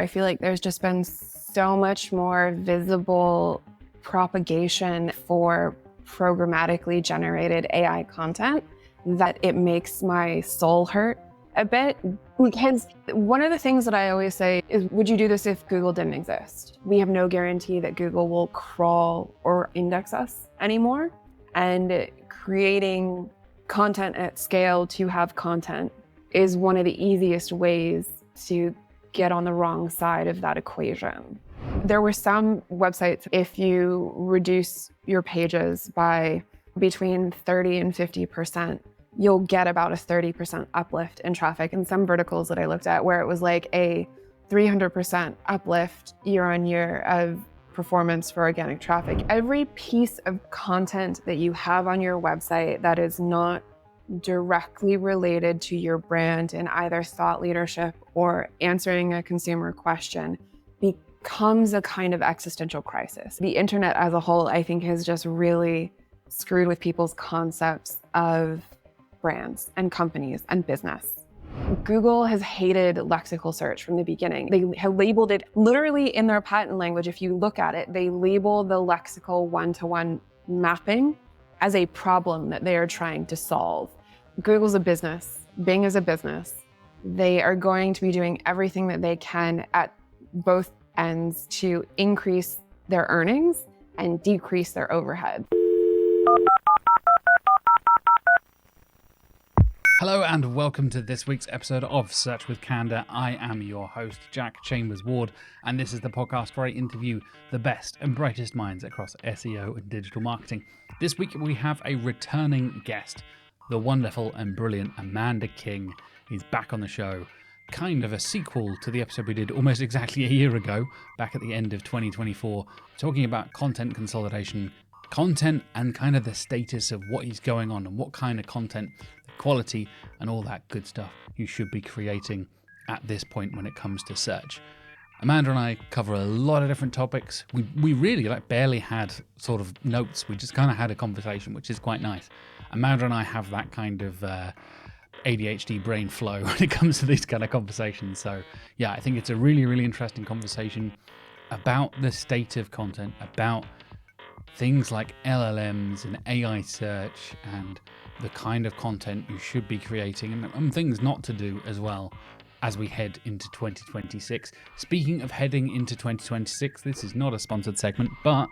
I feel like there's just been so much more visible propagation for programmatically generated AI content that it makes my soul hurt a bit. Because one of the things that I always say is, would you do this if Google didn't exist? We have no guarantee that Google will crawl or index us anymore. And creating content at scale to have content is one of the easiest ways to get on the wrong side of that equation. There were some websites, if you reduce your pages by between 30 and 50%, you'll get about a 30% uplift in traffic. And some verticals that I looked at where it was like a 300% uplift year on year of performance for organic traffic. Every piece of content that you have on your website that is not directly related to your brand in either thought leadership or answering a consumer question becomes a kind of existential crisis. The internet as a whole, I think, has just really screwed with people's concepts of brands and companies and business. Google has hated lexical search from the beginning. They have labeled it literally in their patent language. If you look at it, they label the lexical one-to-one mapping as a problem that they are trying to solve. Google's a business, Bing is a business. They are going to be doing everything that they can at both ends to increase their earnings and decrease their overhead. Hello and welcome to this week's episode of Search with Candour. I am your host, Jack Chambers-Ward, and this is the podcast where I interview the best and brightest minds across SEO and digital marketing. This week we have a returning guest, the wonderful and brilliant Amanda King is back on the show. Kind of a sequel to the episode we did almost exactly a year ago, back at the end of 2024, talking about content consolidation, content and kind of the status of what is going on and what kind of content, the quality and all that good stuff you should be creating at this point when it comes to search. Amanda and I cover a lot of different topics. We really barely had sort of notes. We just kind of had a conversation, which is quite nice. Amanda and I have that kind of ADHD brain flow when it comes to these kind of conversations. So yeah, I think it's a really, really interesting conversation about the state of content, about things like LLMs and AI search and the kind of content you should be creating and things not to do as well as we head into 2026. Speaking of heading into 2026, this is not a sponsored segment, but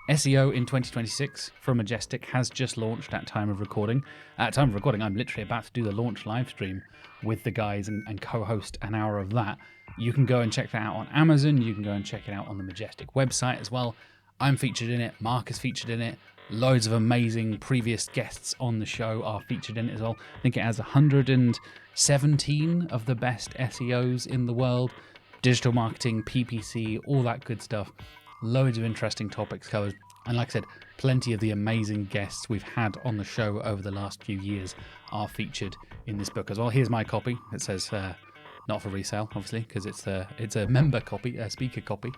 SEO in 2026 from Majestic has just launched at time of recording. At time of recording, I'm literally about to do the launch live stream with the guys and co-host an hour of that. You can go and check that out on Amazon. You can go and check it out on the Majestic website as well. I'm featured in it. Mark is featured in it. Loads of amazing previous guests on the show are featured in it as well. I think it has 117 of the best SEOs in the world. Digital marketing, PPC, all that good stuff. Loads of interesting topics covered. And like I said, plenty of the amazing guests we've had on the show over the last few years are featured in this book as well. Here's my copy. It says not for resale, obviously, because it's a member copy, a speaker copy.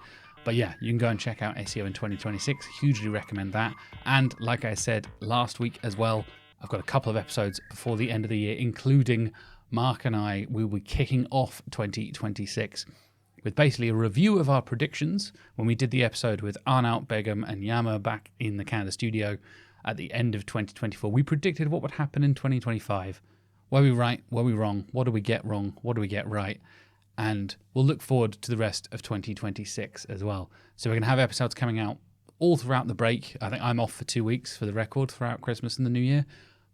But yeah, you can go and check out SEO in 2026. Hugely recommend that. And like I said last week as well, I've got a couple of episodes before the end of the year, including Mark and I will be kicking off 2026 with basically a review of our predictions when we did the episode with Arnaut Begum and Yama back in the Candour studio at the end of 2024. We predicted what would happen in 2025. Were we right? Were we wrong? What did we get wrong? What do we get right? And we'll look forward to the rest of 2026 as well. So we're going to have episodes coming out all throughout the break. I think I'm off for 2 weeks for the record throughout Christmas and the New Year,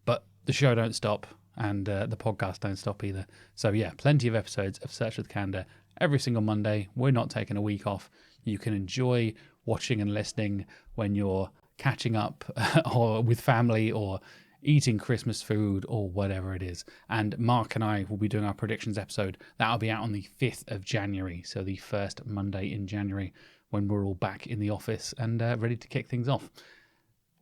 but the show don't stop and the podcast don't stop either. So yeah, plenty of episodes of Search with Candour every single Monday. We're not taking a week off. You can enjoy watching and listening when you're catching up or with family or eating Christmas food or whatever it is. And Mark and I will be doing our predictions episode. That'll be out on the 5th of January, so the first Monday in January when we're all back in the office and ready to kick things off.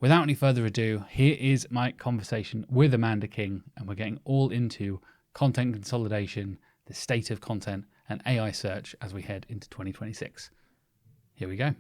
Without any further ado, here is my conversation with Amanda King, and we're getting all into content consolidation, the state of content, and AI search as we head into 2026. Here we go.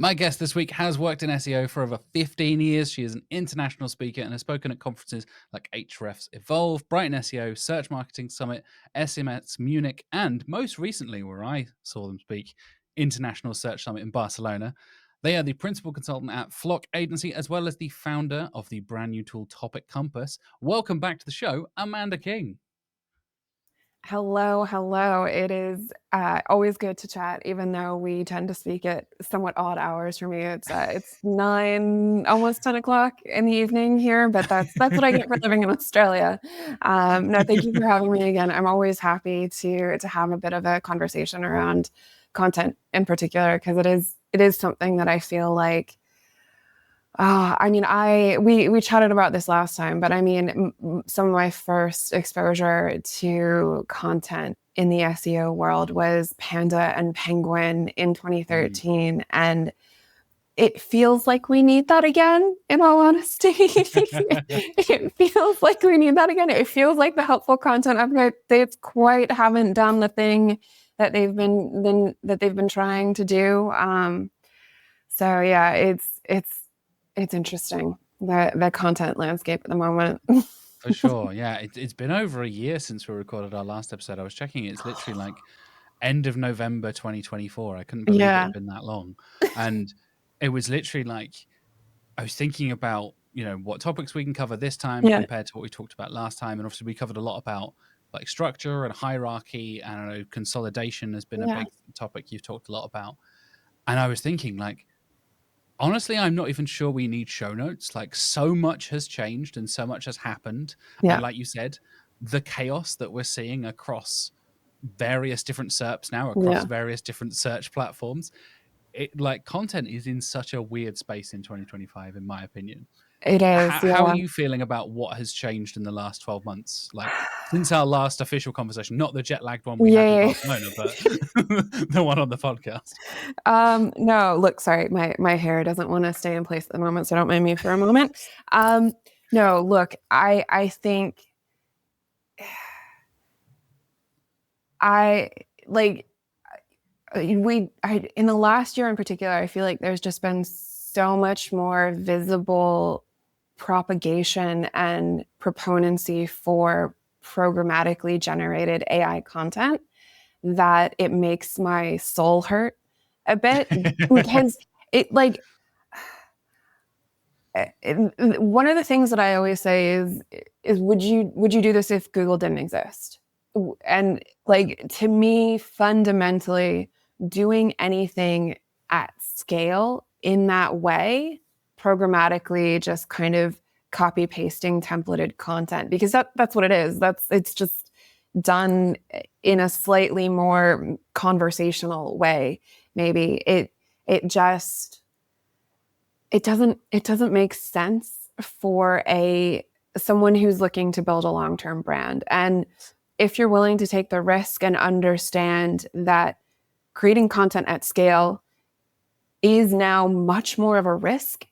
My guest this week has worked in SEO for over 15 years. She is an international speaker and has spoken at conferences like Hrefs Evolve, Brighton SEO, Search Marketing Summit, SMS Munich, and most recently, where I saw them speak, International Search Summit in Barcelona. They are the principal consultant at Flock Agency, as well as the founder of the brand new tool Topic Compass. Welcome back to the show, Amanda King. Hello, hello. It is always good to chat, even though we tend to speak at somewhat odd hours for me. It's 9, almost 10 o'clock in the evening here, but that's what I get for living in Australia. No, thank you for having me again. I'm always happy to have a bit of a conversation around content in particular, because it is something that I feel like. I mean, we chatted about this last time, but I mean, some of my first exposure to content in the SEO world was Panda and Penguin in 2013, and it feels like we need that again, in all honesty. It feels like we need that again. It feels like the helpful content updates quite haven't done the thing that they've been trying to do. So yeah, it's interesting, the content landscape at the moment. For sure. Yeah. It's been over a year since we recorded our last episode. I was checking. It's literally like end of November 2024. I couldn't believe it Yeah, had been that long. And it was literally like, I was thinking about, what topics we can cover this time yeah, compared to what we talked about last time. And obviously we covered a lot about like structure and hierarchy, and I know consolidation has been a yeah, big topic you've talked a lot about. And I was thinking like, honestly, I'm not even sure we need show notes. Like, so much has changed and so much has happened. And yeah, like you said, the chaos that we're seeing across various different SERPs now, across yeah. various different search platforms, it like content is in such a weird space in 2025, in my opinion. It is, How are yeah. you feeling about what has changed in the last 12 months? Like, since our last official conversation, not the jet lagged one we had in Yay. Barcelona, but the one on the podcast. No, look, sorry, my hair doesn't want to stay in place at the moment, so don't mind me for a moment. No, look, I think I like in the last year in particular, I feel like there's just been so much more visible propagation and proponency for programmatically generated AI content that it makes my soul hurt a bit, because it like one of the things that I always say is would you do this if Google didn't exist? And like, to me, fundamentally, doing anything at scale in that way, programmatically, just kind of copy pasting templated content, because that's what it is. It's just done in a slightly more conversational way. Maybe it just it doesn't make sense for a someone who's looking to build a long-term brand. And if you're willing to take the risk and understand that creating content at scale is now much more of a risk,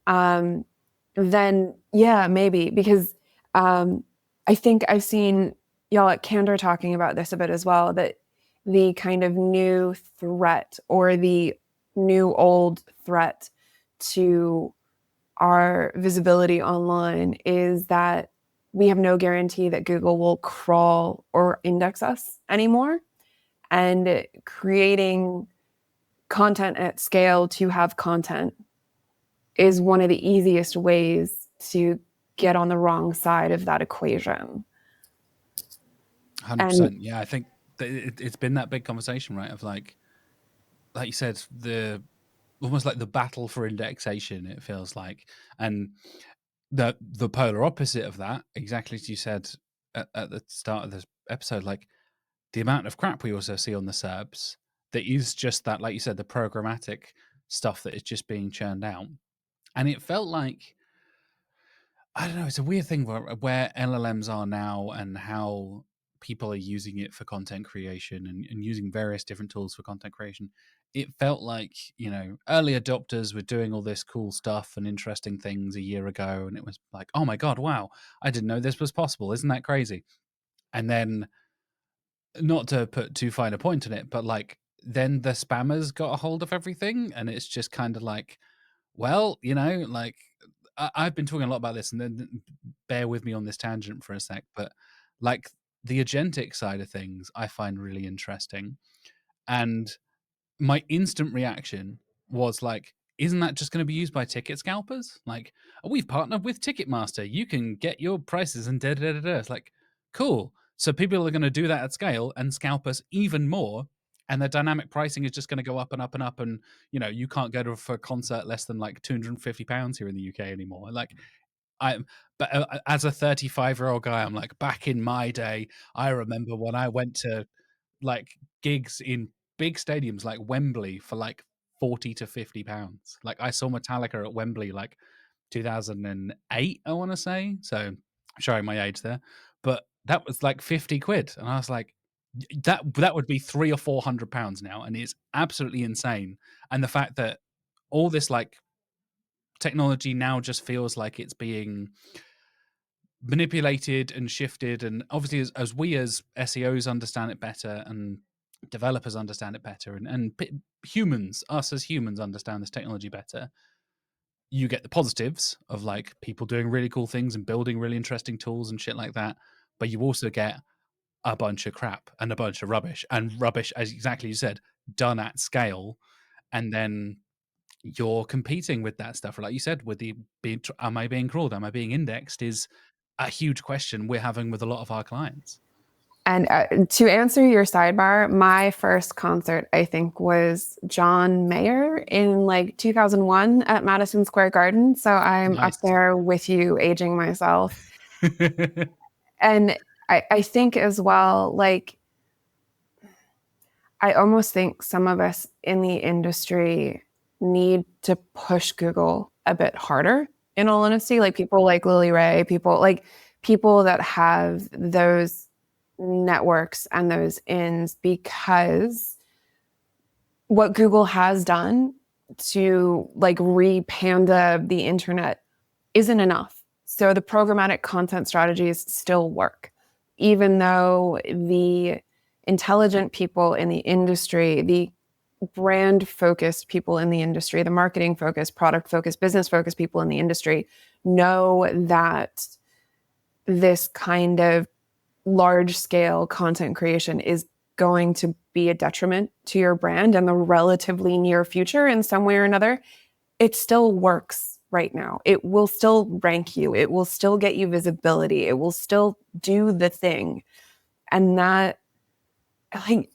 then yeah, maybe. Because I think I've seen y'all at Candour talking about this a bit as well, that the kind of new threat, or the new old threat to our visibility online, is that we have no guarantee that Google will crawl or index us anymore. And creating content at scale to have content is one of the easiest ways to get on the wrong side of that equation. And 100%. Yeah, I think that it's been that big conversation, right? Of like you said, the almost like the battle for indexation, it feels like. And the polar opposite of that, exactly as you said at the start of this episode, like the amount of crap we also see on the SERPs that is just that, like you said, the programmatic stuff that is just being churned out. And it felt like, I don't know, it's a weird thing where LLMs are now and how people are using it for content creation and using various different tools for content creation. It felt like, early adopters were doing all this cool stuff and interesting things a year ago. And it was like, oh my God, wow, I didn't know this was possible. Isn't that crazy? And then, not to put too fine a point on it, but like then the spammers got a hold of everything, and it's just kind of like, well, like I've been talking a lot about this, and then bear with me on this tangent for a sec, but like the agentic side of things, I find really interesting. And my instant reaction was like, isn't that just going to be used by ticket scalpers? Like, oh, we've partnered with Ticketmaster. You can get your prices and da da da da. It's like, cool. So people are going to do that at scale and scalp us even more. And the dynamic pricing is just going to go up and up and up. And, you can't go to for a concert less than like £250 here in the UK anymore. Like, I but as a 35-year-old guy, I'm like, back in my day, I remember when I went to like gigs in big stadiums like Wembley for like 40 to £50. Like I saw Metallica at Wembley like 2008, I want to say. So showing my age there, but that was like 50 quid, and I was like, that would be £300 or £400 now, and it's absolutely insane. And the fact that all this like technology now just feels like it's being manipulated and shifted, and obviously as we as SEOs understand it better, and developers understand it better, and humans, us as humans, understand this technology better, you get the positives of like people doing really cool things and building really interesting tools and shit like that, but you also get a bunch of crap and a bunch of rubbish, and rubbish, as exactly you said, done at scale. And then you're competing with that stuff, like you said, with the am I being crawled, am I being indexed, is a huge question we're having with a lot of our clients. And to answer your sidebar, my first concert, I think, was John Mayer in like 2001 at Madison Square Garden. So I'm up Nice. there with you, aging myself. And I think as well, like, I almost think some of us in the industry need to push Google a bit harder, in all honesty. Like people like Lily Ray, people that have those networks and those ins, because what Google has done to like repanda the internet isn't enough. So the programmatic content strategies still work, even though the intelligent people in the industry, the brand focused people in the industry, the marketing focused, product focused, business focused people in the industry know that this kind of large scale content creation is going to be a detriment to your brand in the relatively near future in some way or another. It still works right now. It will still rank you. It will still get you visibility. It will still do the thing. And that, like,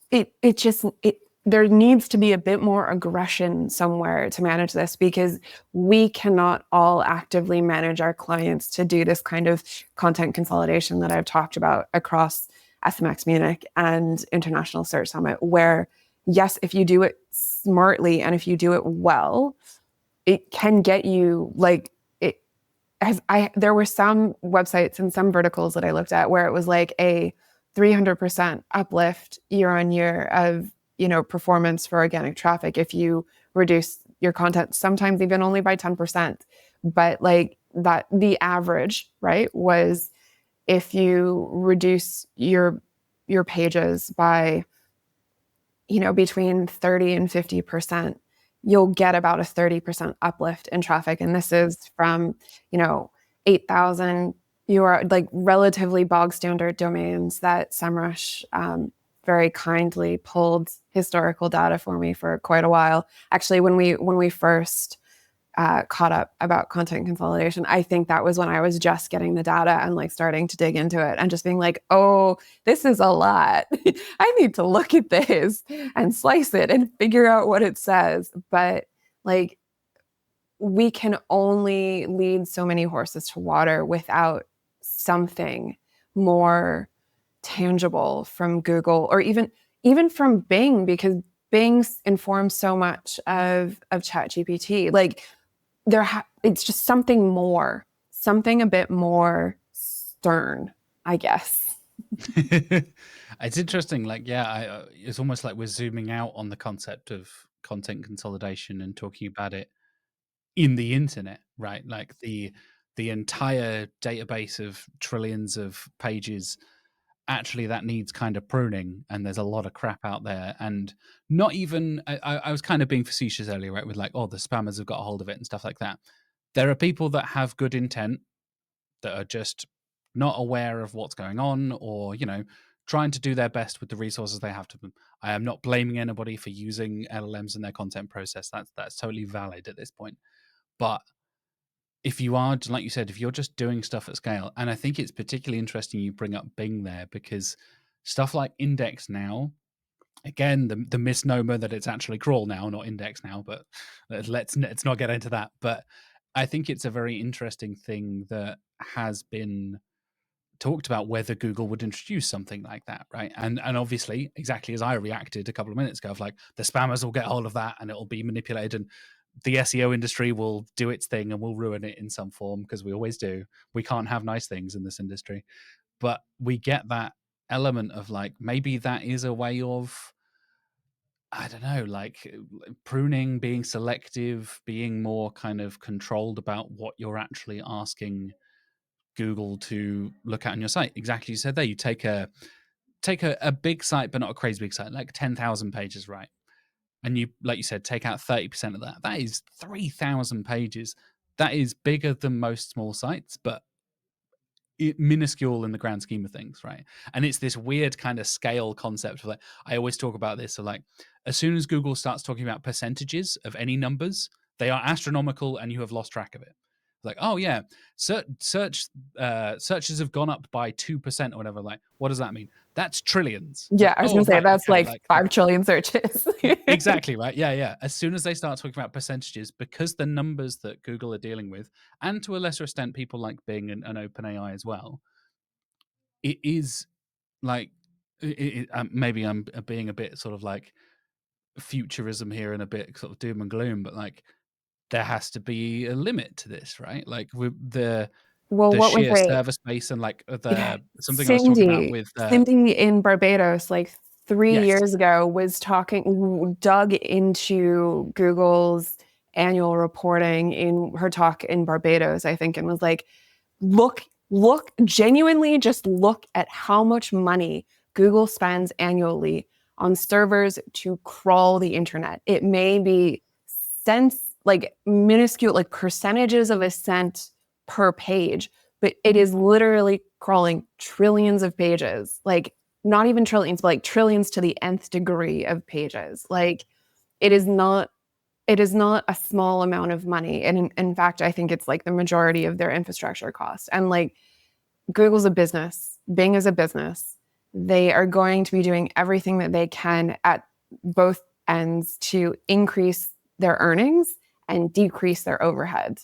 there needs to be a bit more aggression somewhere to manage this, because we cannot all actively manage our clients to do this kind of content consolidation that I've talked about across SMX Munich and International Search Summit, where yes, if you do it smartly and if you do it well, it can get you like it. There were some websites and some verticals that I looked at where it was like a 300% uplift year on year of performance for organic traffic if you reduce your content, sometimes even only by 10%. But like that, the average, right, was if you reduce your pages by between 30 and 50%, you'll get about a 30% uplift in traffic. And this is from 8,000 like relatively bog standard domains that SEMrush very kindly pulled historical data for me for quite a while. Actually, when we first caught up about content consolidation, I think that was when I was just getting the data and like starting to dig into it and just being like, oh, this is a lot. I need to look at this and slice it and figure out what it says. But like, we can only lead so many horses to water without something more tangible from Google, or even from Bing, because Bing informs so much of ChatGPT. Like it's just something a bit more stern, I guess. It's interesting. Like, yeah, it's almost like we're zooming out on the concept of content consolidation and talking about it in the internet, right? Like the entire database of trillions of pages actually that needs kind of pruning, and there's a lot of crap out there. And not even, I was kind of being facetious earlier, right, with like, oh, the spammers have got a hold of it and stuff like that. There are people that have good intent that are just not aware of what's going on, or trying to do their best with the resources they have to them. I am not blaming anybody for using LLMs in their content process. That's totally valid at this point. But if you are, like you said, if you're just doing stuff at scale, and I think it's particularly interesting you bring up Bing there, because stuff like Index Now, again, the misnomer that it's actually Crawl Now, not Index Now, but let's not get into that. But I think it's a very interesting thing that has been talked about, whether Google would introduce something like that, right? And obviously, exactly as I reacted a couple of minutes ago, of like, the spammers will get hold of that and it'll be manipulated, and the SEO industry will do its thing and will ruin it in some form, because we always do. We can't have nice things in this industry. But we get that element of like, maybe that is a way of, I don't know, like pruning, being selective, being more kind of controlled about what you're actually asking Google to look at on your site. Exactly, you said there. You take a big site, but not a crazy big site, like 10,000 pages, right? And you, like you said, take out 30% of that. That is 3,000 pages. That is bigger than most small sites, but minuscule in the grand scheme of things, right? And it's this weird kind of scale concept of like, I always talk about this. So like, as soon as Google starts talking about percentages of any numbers, they are astronomical and you have lost track of it. Like, oh yeah, searches have gone up by 2% or whatever. Like, what does that mean? That's trillions. Yeah, Like, I was oh gonna say right, that's okay. like Like, 5 trillion searches. exactly right. Yeah. As soon as they start talking about percentages, because the numbers that Google are dealing with, and to a lesser extent people like Bing and OpenAI as well, it is like, maybe I'm being a bit sort of like futurism here and a bit sort of doom and gloom, but like, there has to be a limit to this, right? Like, with Well, the what was sheer it? server space, and like Yeah, the something I was talking about Cindy, with Cindy in Barbados, like three yes, years ago, was dug into Google's annual reporting in her talk in Barbados, I think, and was like, genuinely just look at how much money Google spends annually on servers to crawl the internet. It may be cents, like minuscule, like percentages of a cent per page, but it is literally crawling trillions of pages, like not even trillions, but like trillions to the nth degree of pages. Like it is not a small amount of money. And in fact, I think it's like the majority of their infrastructure cost. And like Google's a business, Bing is a business. They are going to be doing everything that they can at both ends to increase their earnings and decrease their overhead.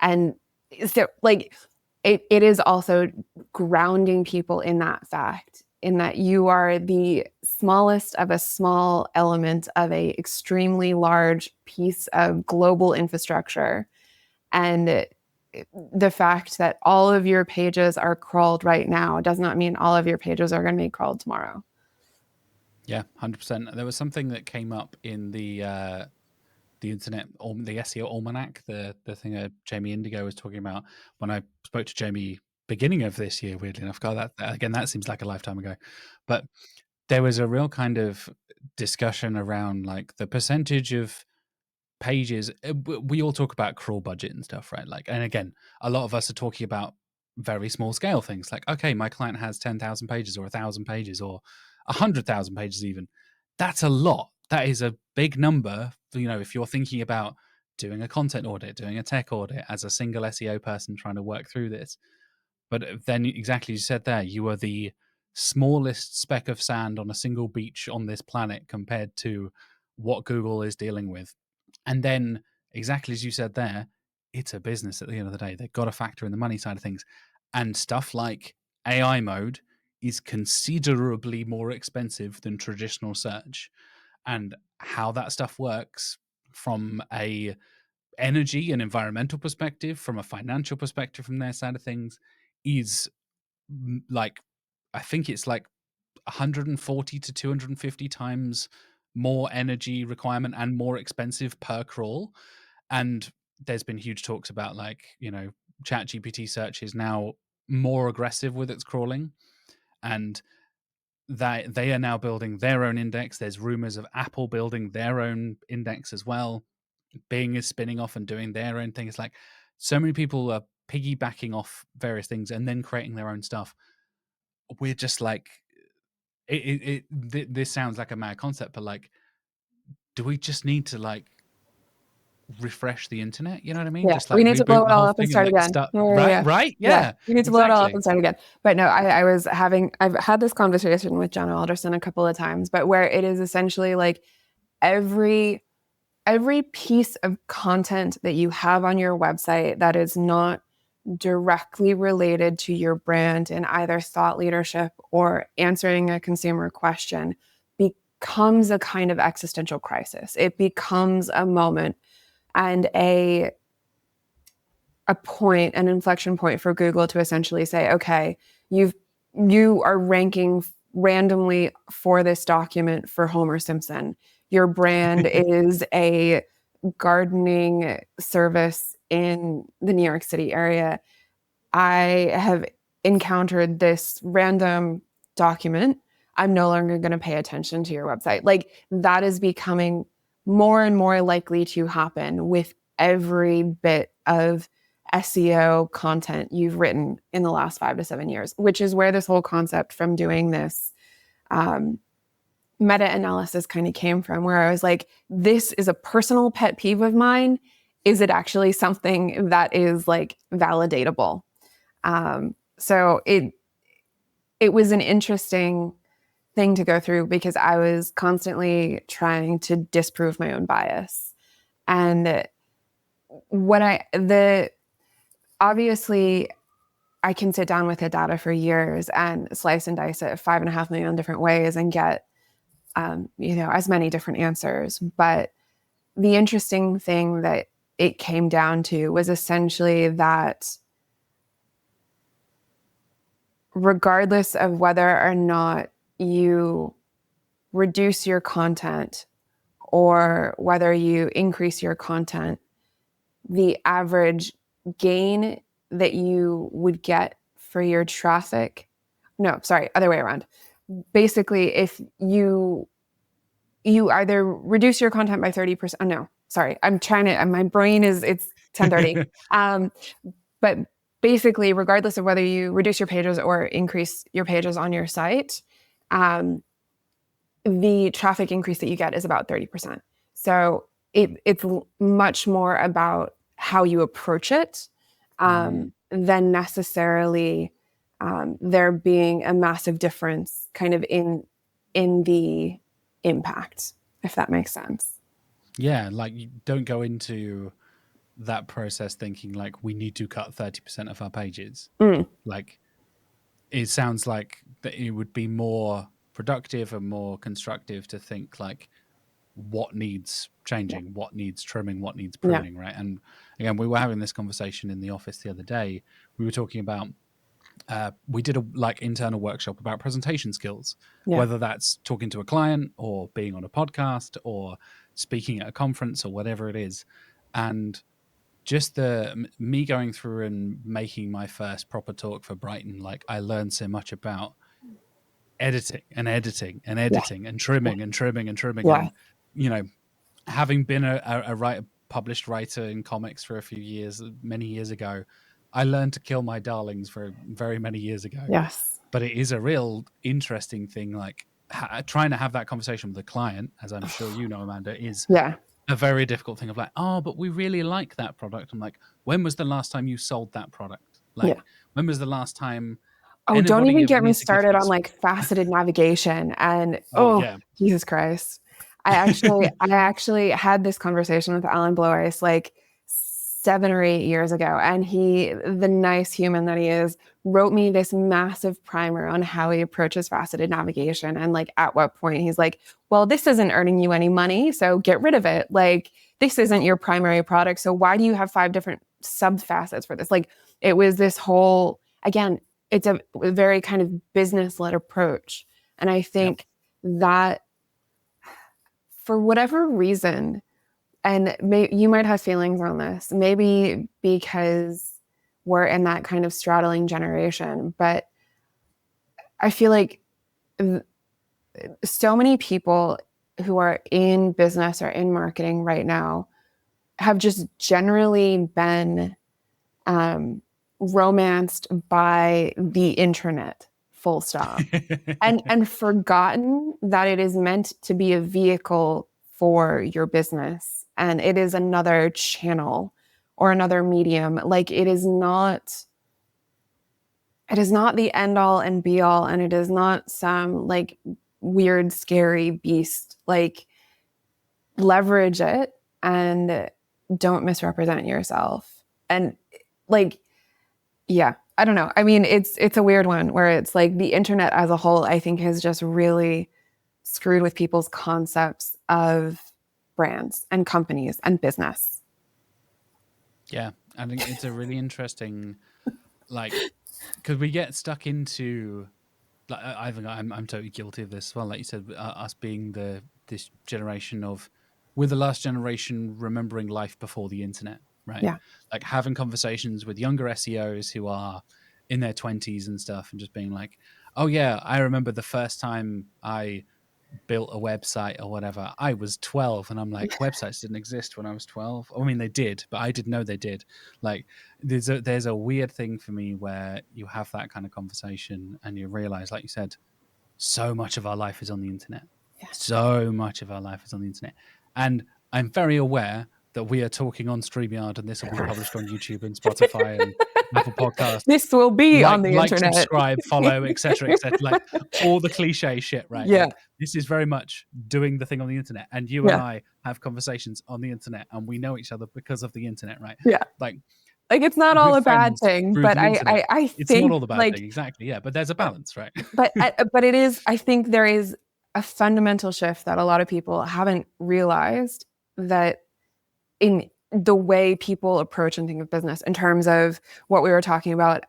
And so, like, it is also grounding people in that fact, in that you are the smallest of a small element of a extremely large piece of global infrastructure. And the fact that all of your pages are crawled right now does not mean all of your pages are going to be crawled tomorrow. yeah, 100%. There was something that came up in the internet, or the SEO almanac, the thing that Jamie Indigo was talking about when I spoke to Jamie beginning of this year. Weirdly enough, God, that again, that seems like a lifetime ago. But there was a real kind of discussion around like the percentage of pages. We all talk about crawl budget and stuff, right? Like, and again, a lot of us are talking about very small scale things. Like, okay, my client has 10,000 pages or 1,000 pages or 100,000 pages even. That's a lot. That is a big number. If you're thinking about doing a content audit, doing a tech audit as a single SEO person trying to work through this. But then, exactly as you said there, you are the smallest speck of sand on a single beach on this planet compared to what Google is dealing with. And then, exactly as you said there, it's a business at the end of the day. They've got to factor in the money side of things. And stuff like AI mode is considerably more expensive than traditional search. And how that stuff works from a energy and environmental perspective, from a financial perspective, from their side of things, is like, I think it's like 140 to 250 times more energy requirement and more expensive per crawl. And there's been huge talks about like, ChatGPT search is now more aggressive with its crawling. And that they are now building their own index. There's rumors of Apple building their own index as well. Bing is spinning off and doing their own thing. It's like so many people are piggybacking off various things and then creating their own stuff. We're just like, this sounds like a mad concept, but like, do we just need to like refresh the internet? You know what I mean? Yeah, Just we like need to blow reboot it the all whole up and thing and start like again. start Yeah. right? Yeah, Yeah, we need to blow it all up exactly. and start again. But no, I've had this conversation with Jenna Alderson a couple of times, but where it is essentially like every piece of content that you have on your website that is not directly related to your brand in either thought leadership or answering a consumer question becomes a kind of existential crisis. It becomes a moment and an inflection point for Google to essentially say, okay, you are ranking randomly for this document for Homer Simpson. Your brand is a gardening service in the New York City area. I have encountered this random document. I'm no longer going to pay attention to your website. Like that is becoming more and more likely to happen with every bit of SEO content you've written in the last 5 to 7 years, which is where this whole concept from doing this meta-analysis kind of came from, where I was like, this is a personal pet peeve of mine. Is it actually something that is like validatable? So it was an interesting thing to go through because I was constantly trying to disprove my own bias. And obviously I can sit down with the data for years and slice and dice it 5.5 million different ways and get, as many different answers. But the interesting thing that it came down to was essentially that regardless of whether or not you reduce your content or whether you increase your content, the average gain that you would get for your traffic, no, sorry, other way around. Basically, if you either reduce your content by 30%, oh, no, sorry, my brain it's 10:30. But basically, regardless of whether you reduce your pages or increase your pages on your site, the traffic increase that you get is about 30%. So it's much more about how you approach it than necessarily there being a massive difference kind of in the impact, if that makes sense. Yeah, like you don't go into that process thinking like we need to cut 30% of our pages. Like it sounds like that it would be more productive and more constructive to think like what needs changing, what needs trimming, what needs pruning, right? And again, we were having this conversation in the office the other day. We were talking about we did a like internal workshop about presentation skills, whether that's talking to a client or being on a podcast or speaking at a conference or whatever it is. And just me going through and making my first proper talk for Brighton, like I learned so much about editing and editing and editing and trimming and trimming and trimming. And, having been a published writer in comics for a few years, many years ago, I learned to kill my darlings for very many years ago. Yes. But it is a real interesting thing, like trying to have that conversation with a client, as I'm sure you know, Amanda, is a very difficult thing of like, oh, but we really like that product. I'm like, when was the last time you sold that product? Like, when was the last time Oh, don't anybody even of get me any started on significance? like faceted navigation and Yeah. Jesus Christ. I actually had this conversation with Alan Blois like 7 or 8 years ago, and he, the nice human that he is, wrote me this massive primer on how he approaches faceted navigation. And like at what point he's like, well, this isn't earning you any money, so get rid of it. Like this isn't your primary product, so why do you have 5 different sub facets for this? Like it was this whole, again, it's a very kind of business-led approach. And I think that for whatever reason, and you might have feelings on this, maybe because we're in that kind of straddling generation, but I feel like so many people who are in business or in marketing right now have just generally been romanced by the internet, full stop, and forgotten that it is meant to be a vehicle for your business, and it is another channel or another medium. Like it is not the end all and be all, and it is not some like weird scary beast. Like leverage it and don't misrepresent yourself. And like, yeah, I don't know. I mean, it's a weird one where it's like the internet as a whole, I think, has just really screwed with people's concepts of brands and companies and business. Yeah, I think it's a really interesting, like, because we get stuck into, like, I think I'm totally guilty of this as well. Like you said, us being this generation of, we're the last generation remembering life before the internet, right? Yeah. Like having conversations with younger SEOs who are in their 20s and stuff, and just being like, oh yeah, I remember the first time I built a website or whatever. I was 12, and I'm like, websites didn't exist when I was 12. I mean, they did, but I didn't know they did. Like, there's a weird thing for me where you have that kind of conversation and you realize, like you said, so much of our life is on the internet. Yeah. So much of our life is on the internet. And I'm very aware that we are talking on StreamYard, and this will be published on YouTube and Spotify and Apple Podcasts. This will be on the Like, internet. subscribe, follow, etc., etc. Like all the cliche shit, right? Yeah. Like this is very much doing the thing on the internet, and you and Yeah. I have conversations on the internet, and we know each other because of the internet, right? Yeah. Like It's not all good a bad friends thing, through but the internet. I It's not think all the bad like, thing, exactly. Yeah, but there's a balance, right? but it is, I think there is a fundamental shift that a lot of people haven't realized, that in the way people approach and think of business in terms of what we were talking about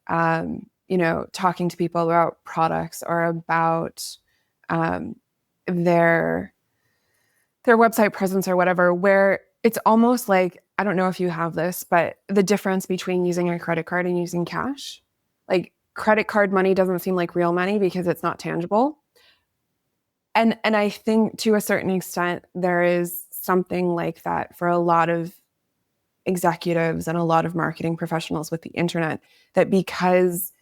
talking to people about products or about um, their website presence or whatever, where it's almost like, I don't know if you have this, but the difference between using a credit card and using cash. Like credit card money doesn't seem like real money because it's not tangible. And I think to a certain extent there is something like that for a lot of executives and a lot of marketing professionals with the internet, that because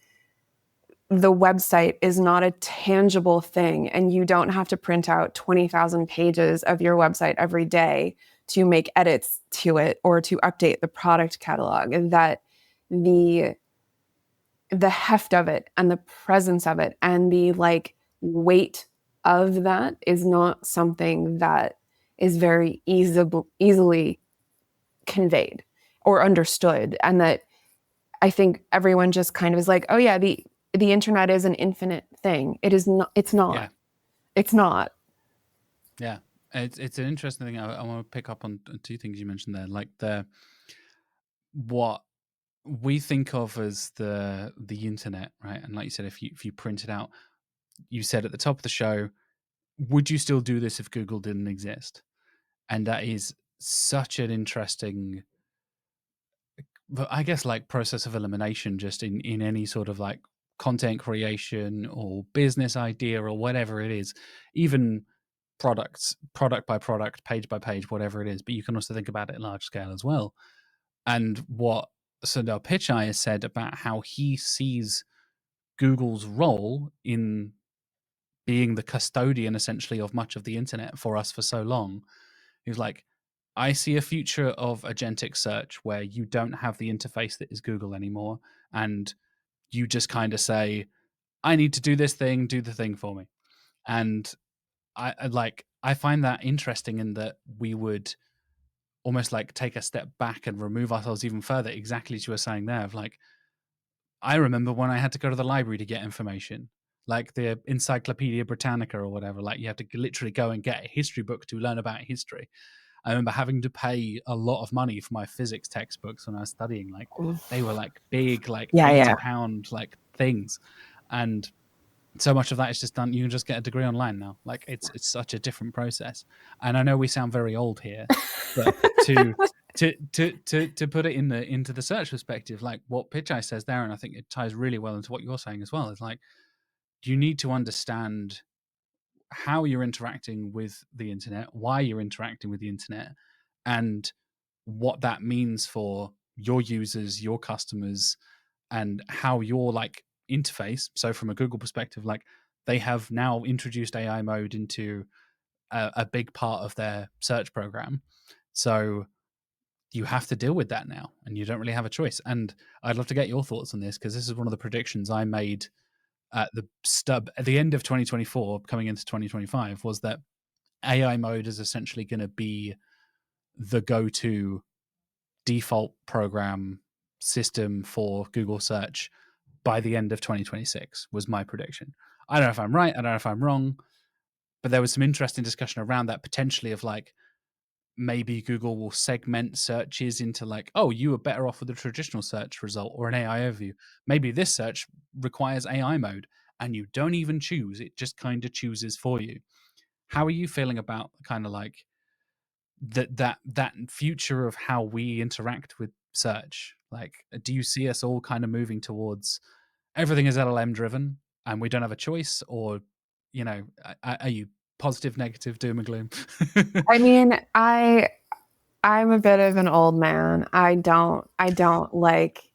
the website is not a tangible thing and you don't have to print out 20,000 pages of your website every day to make edits to it or to update the product catalog, and that the heft of it and the presence of it and the like weight of that is not something that is very easily conveyed or understood. And that I think everyone just kind of is like, oh yeah, the internet is an infinite thing. It is not. It's not. Yeah. It's not. Yeah, it's an interesting thing. I want to pick up on two things you mentioned there, like what we think of as the internet, right? And like you said, if you print it out, you said at the top of the show, would you still do this if Google didn't exist? And that is such an interesting, I guess, like process of elimination, just in any sort of like content creation or business idea or whatever it is, even products, product by product, page by page, whatever it is. But you can also think about it at large scale as well. And what Sundar Pichai has said about how he sees Google's role in being the custodian essentially of much of the internet for us for so long. He's like, I see a future of agentic search where you don't have the interface that is Google anymore, and you just kind of say, I need to do this thing, do the thing for me. And I find that interesting in that we would almost like take a step back and remove ourselves even further, exactly as you were saying there, of like, I remember when I had to go to the library to get information, like the Encyclopedia Britannica or whatever. Like you have to literally go and get a history book to learn about history. I remember having to pay a lot of money for my physics textbooks when I was studying. Like they were like big, like Yeah, yeah. £80 like things, and so much of that is just done. You can just get a degree online now. Like it's such a different process. And I know we sound very old here, but to put it into the search perspective, like what Pichai says there, and I think it ties really well into what you're saying as well, is like you need to understand how you're interacting with the internet, why you're interacting with the internet, and what that means for your users, your customers, and how your like interface. So from a Google perspective, like they have now introduced AI mode into a big part of their search program. So you have to deal with that now, and you don't really have a choice. And I'd love to get your thoughts on this, because this is one of the predictions I made at the end of 2024 coming into 2025, was that AI mode is essentially going to be the go-to default program system for Google search by the end of 2026, was my prediction. I don't know if I'm right, I don't know if I'm wrong, but there was some interesting discussion around that, potentially, of like, maybe Google will segment searches into like, oh, you were better off with a traditional search result or an AI overview. Maybe this search requires AI mode and you don't even choose, it just kind of chooses for you. How are you feeling about kind of like that future of how we interact with search? Like, do you see us all kind of moving towards everything is LLM driven and we don't have a choice? Or, are you positive, negative, doom and gloom? I mean, I'm a bit of an old man. I don't like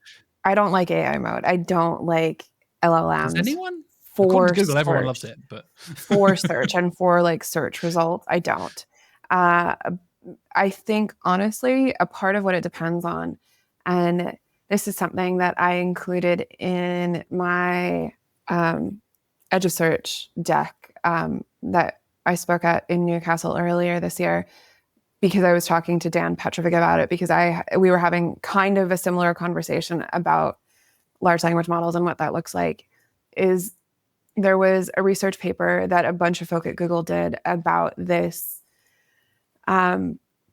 AI mode. I don't like Does LLMs anyone? According to for Google, everyone loves search, it, but for search and for like search results. I don't. Uh, I think honestly, a part of what it depends on, and this is something that I included in my Edge of Search deck that I spoke at in Newcastle earlier this year, because I was talking to Dan Petrovic about it, because we were having kind of a similar conversation about large language models and what that looks like. Is there was a research paper that a bunch of folk at Google did about this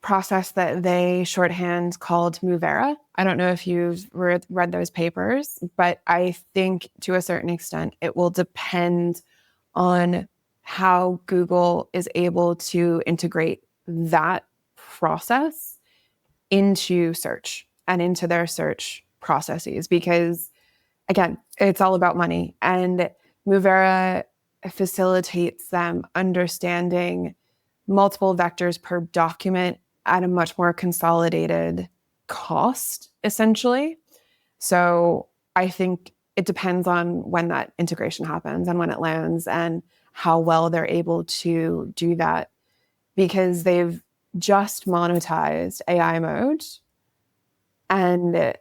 process that they shorthand called Movera. I don't know if you've read those papers, but I think to a certain extent it will depend on how Google is able to integrate that process into search and into their search processes, because again, it's all about money, and Movera facilitates them understanding multiple vectors per document at a much more consolidated cost, essentially. So I think it depends on when that integration happens and when it lands and how well they're able to do that, because they've just monetized AI mode. And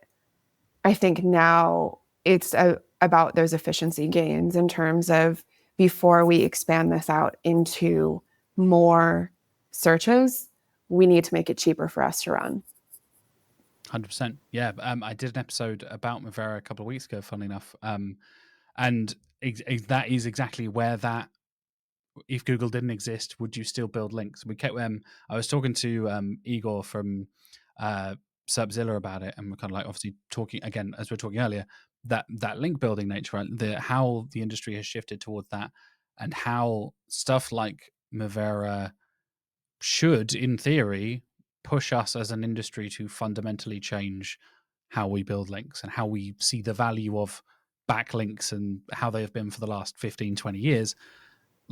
I think now it's about those efficiency gains in terms of, before we expand this out into more searches, we need to make it cheaper for us to run. 100%. Yeah. I did an episode about Movera a couple of weeks ago, funnily enough. And that is exactly where that, if Google didn't exist, would you still build links? We kept, I was talking to Igor from SERPzilla about it, and we're kind of like, obviously talking again, as we were talking earlier, that link building nature, right? How the industry has shifted towards that, and how stuff like Movera should, in theory, push us as an industry to fundamentally change how we build links and how we see the value of backlinks and how they have been for the last 15, 20 years.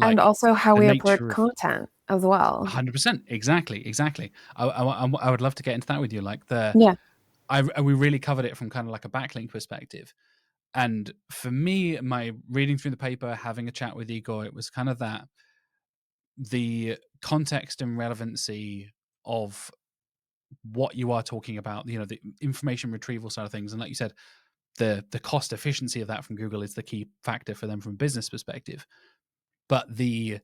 And Like, also how the we upload nature of content as well. 100%. Exactly. I would love to get into that with you. Like, Yeah. we really covered it from kind of like a backlink perspective. And for me, my reading through the paper, having a chat with Igor, it was kind of that the context and relevancy of what you are talking about, the information retrieval side of things. And like you said, the cost efficiency of that from Google is the key factor for them from a business perspective. But the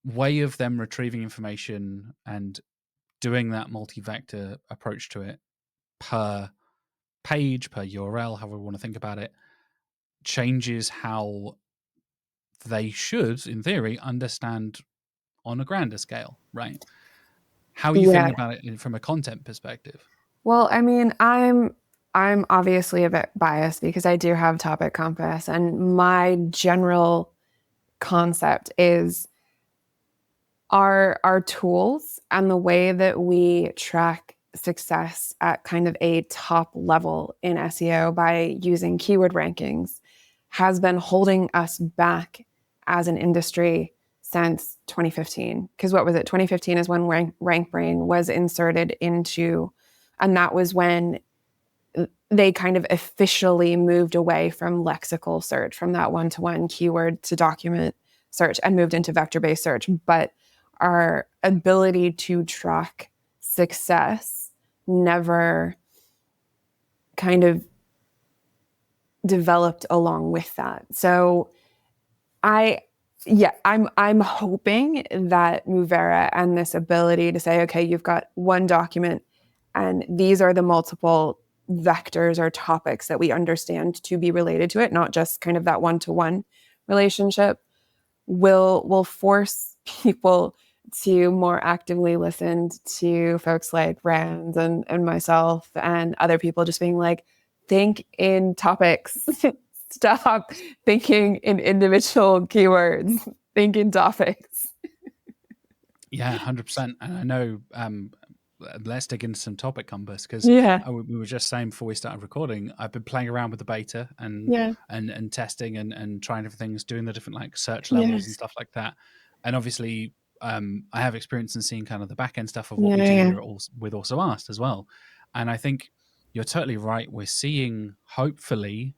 way of them retrieving information and doing that multi-vector approach to it per page, per URL, however we want to think about it, changes how they should, in theory, understand on a grander scale, right? How are you Yeah. feeling about it from a content perspective? Well, I mean, I'm obviously a bit biased because I do have Topic Compass, and my general concept is our tools and the way that we track success at kind of a top level in SEO by using keyword rankings has been holding us back as an industry since 2015. Because what was it? 2015 is when RankBrain was inserted into, and that was when they kind of officially moved away from lexical search, from that one-to-one keyword to document search, and moved into vector-based search. But our ability to track success never kind of developed along with that. So I'm hoping that Movera and this ability to say, okay, you've got one document and these are the multiple vectors or topics that we understand to be related to it, not just kind of that one-to-one relationship, will force people to more actively listen to folks like Rand and myself and other people just being like, think in topics. Stop thinking in individual keywords. Think in topics. Yeah, 100%. And I know, let's dig into some topic compass, because Yeah. we were just saying before we started recording, I've been playing around with the beta and Yeah. and testing and trying different things, doing the different like search Yeah. levels and stuff like that. And obviously, I have experience in seeing kind of the back end stuff of what we do Yeah. here with Also Asked as well. And I think you're totally right. We're seeing hopefully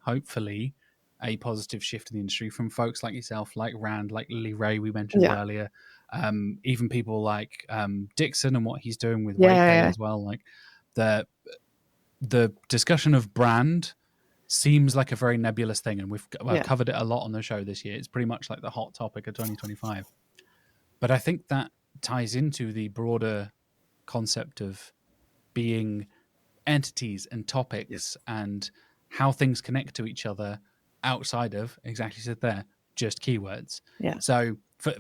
a positive shift in the industry from folks like yourself, like Rand, like Lily Ray we mentioned Yeah. earlier. Even people like Dixon and what he's doing with Yeah. Waypay Yeah. as well. Like the discussion of brand seems like a very nebulous thing, and I've Yeah. covered it a lot on the show this year. It's pretty much like the hot topic of 2025. But I think that ties into the broader concept of being entities and topics and how things connect to each other outside of, exactly said there, just keywords. Yeah. So for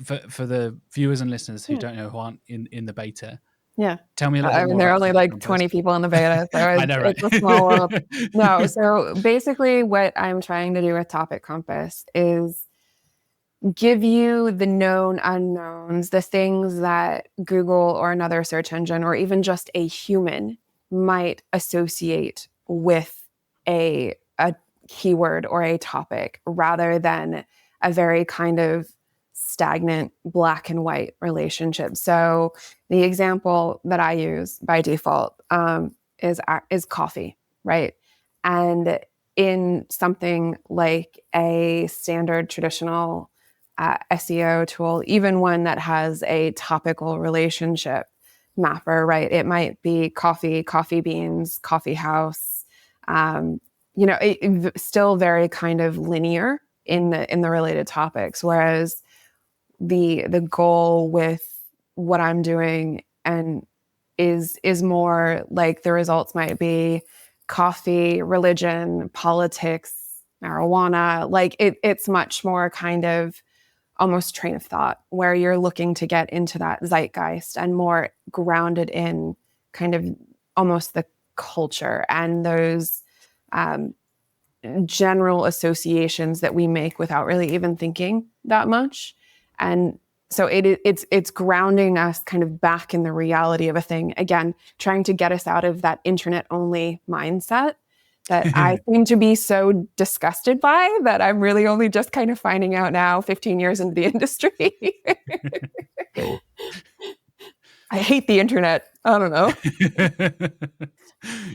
the viewers and listeners who Yeah. don't know, who aren't in the beta, Yeah. tell me a little I bit mean, more there are about only Topic like Compass. 20 people in the beta, so I know, right? it's a small world. No, so basically what I'm trying to do with Topic Compass is give you the known unknowns, the things that Google or another search engine or even just a human might associate with a keyword or a topic, rather than a very kind of stagnant black and white relationship. So the example that I use by default is coffee, right? And in something like a standard traditional SEO tool, even one that has a topical relationship mapper, right? It might be coffee, coffee beans, coffee house. Still very kind of linear in the related topics. Whereas the goal with what I'm doing and is more like the results might be coffee, religion, politics, marijuana. Like it's much more kind of almost train of thought, where you're looking to get into that zeitgeist and more grounded in kind of almost the culture and those general associations that we make without really even thinking that much. And so it's grounding us kind of back in the reality of a thing. Again, trying to get us out of that internet only mindset that I seem to be so disgusted by, that I'm really only just kind of finding out now, 15 years into the industry. I hate the internet. I don't know.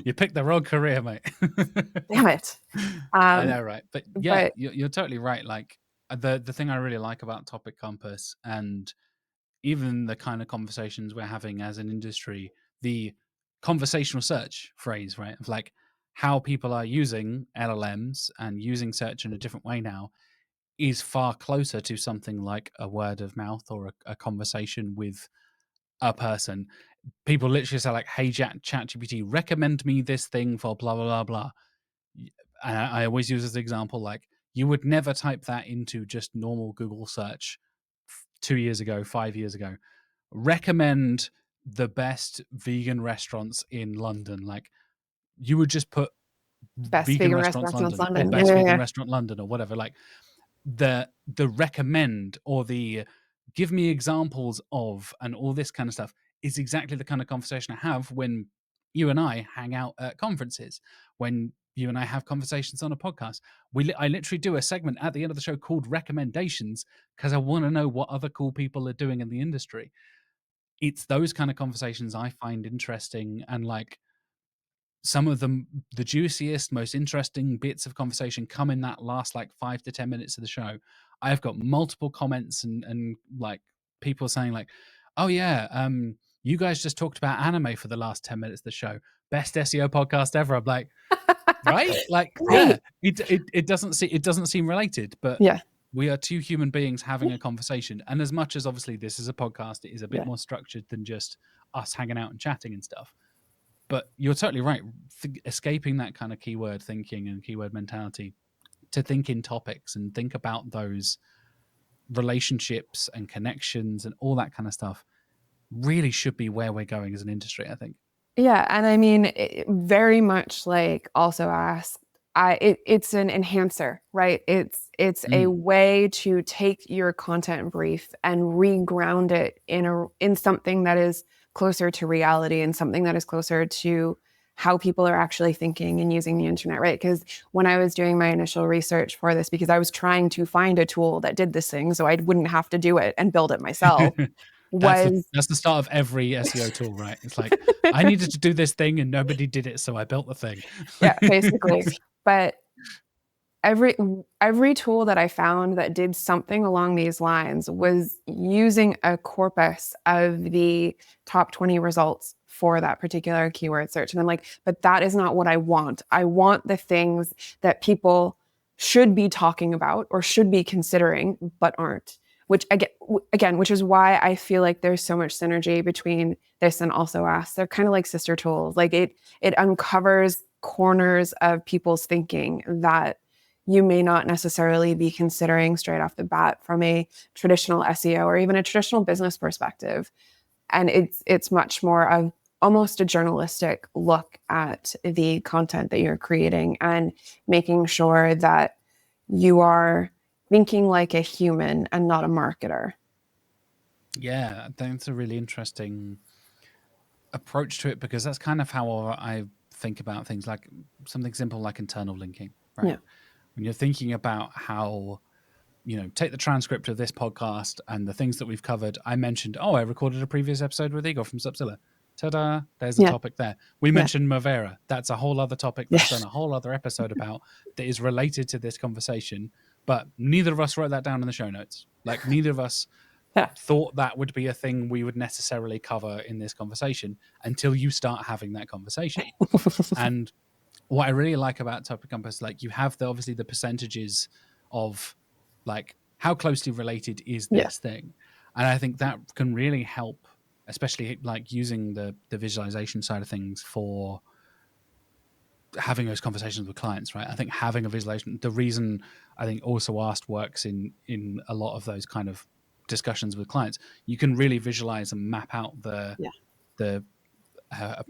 You picked the wrong career, mate. Damn it. I know, right? But yeah, But you're totally right. Like the thing I really like about Topic Compass, and even the kind of conversations we're having as an industry, the conversational search phrase, right? Of like how people are using LLMs and using search in a different way now is far closer to something like a word of mouth or a conversation with a person. People literally say like, "Hey, ChatGPT, recommend me this thing for blah blah blah blah." And I always use as an example, like you would never type that into just normal Google search 2 years ago, 5 years ago. Recommend the best vegan restaurants in London. Like you would just put best vegan vegan restaurants restaurants in London or London. best Yeah, vegan yeah, restaurant London or whatever. Like the recommend or the give me examples of and all this kind of stuff is exactly the kind of conversation I have when you and I hang out at conferences. When you and I have conversations on a podcast. I literally do a segment at the end of the show called recommendations because I want to know what other cool people are doing in the industry. It's those kind of conversations I find interesting, and like some of them, the juiciest, most interesting bits of conversation come in that last like 5 to 10 minutes of the show. I've got multiple comments and like people saying like, oh yeah, you guys just talked about anime for the last 10 minutes of the show. Best SEO podcast ever. I'm like, right? Like, yeah, Right. it doesn't seem related, but Yeah. we are two human beings having a conversation. And as much as obviously this is a podcast, it is a bit Yeah. more structured than just us hanging out and chatting and stuff. But you're totally right. Escaping that kind of keyword thinking and keyword mentality to think in topics and think about those relationships and connections and all that kind of stuff really should be where we're going as an industry, I think. Yeah, and I mean, very much like also asked, it's an enhancer, right? It's a way to take your content brief and reground it in something that is closer to reality and something that is closer to how people are actually thinking and using the internet, right? Because when I was doing my initial research for this, because I was trying to find a tool that did this thing so I wouldn't have to do it and build it myself, That's was the start of every SEO tool, right? It's like, I needed to do this thing and nobody did it, so I built the thing. yeah, basically. But every tool that I found that did something along these lines was using a corpus of the top 20 results for that particular keyword search. And I'm like, but that is not what I want. I want the things that people should be talking about or should be considering, but aren't. Which again, which is why I feel like there's so much synergy between this and Also Ask. They're kind of like sister tools. Like it uncovers corners of people's thinking that you may not necessarily be considering straight off the bat from a traditional SEO or even a traditional business perspective. And it's much more of almost a journalistic look at the content that you're creating and making sure that you are thinking like a human and not a marketer. Yeah, that's a really interesting approach to it, because that's kind of how I think about things, like something simple like internal linking, right? Yeah. When you're thinking about how, take the transcript of this podcast and the things that we've covered. I mentioned, I recorded a previous episode with Igor from Subzilla. Ta-da, there's a Yeah. topic there. We mentioned Movera. That's a whole other topic that's Yeah. done a whole other episode about, that is related to this conversation, but neither of us wrote that down in the show notes. Like, neither of us Yeah. thought that would be a thing we would necessarily cover in this conversation until you start having that conversation. And what I really like about Topic Compass, like, you have obviously the percentages of like how closely related is this thing, and I think that can really help, especially like using the visualization side of things for having those conversations with clients, right? I think having a visualization, the reason I think Also Asked works in a lot of those kind of discussions with clients, you can really visualize and map out the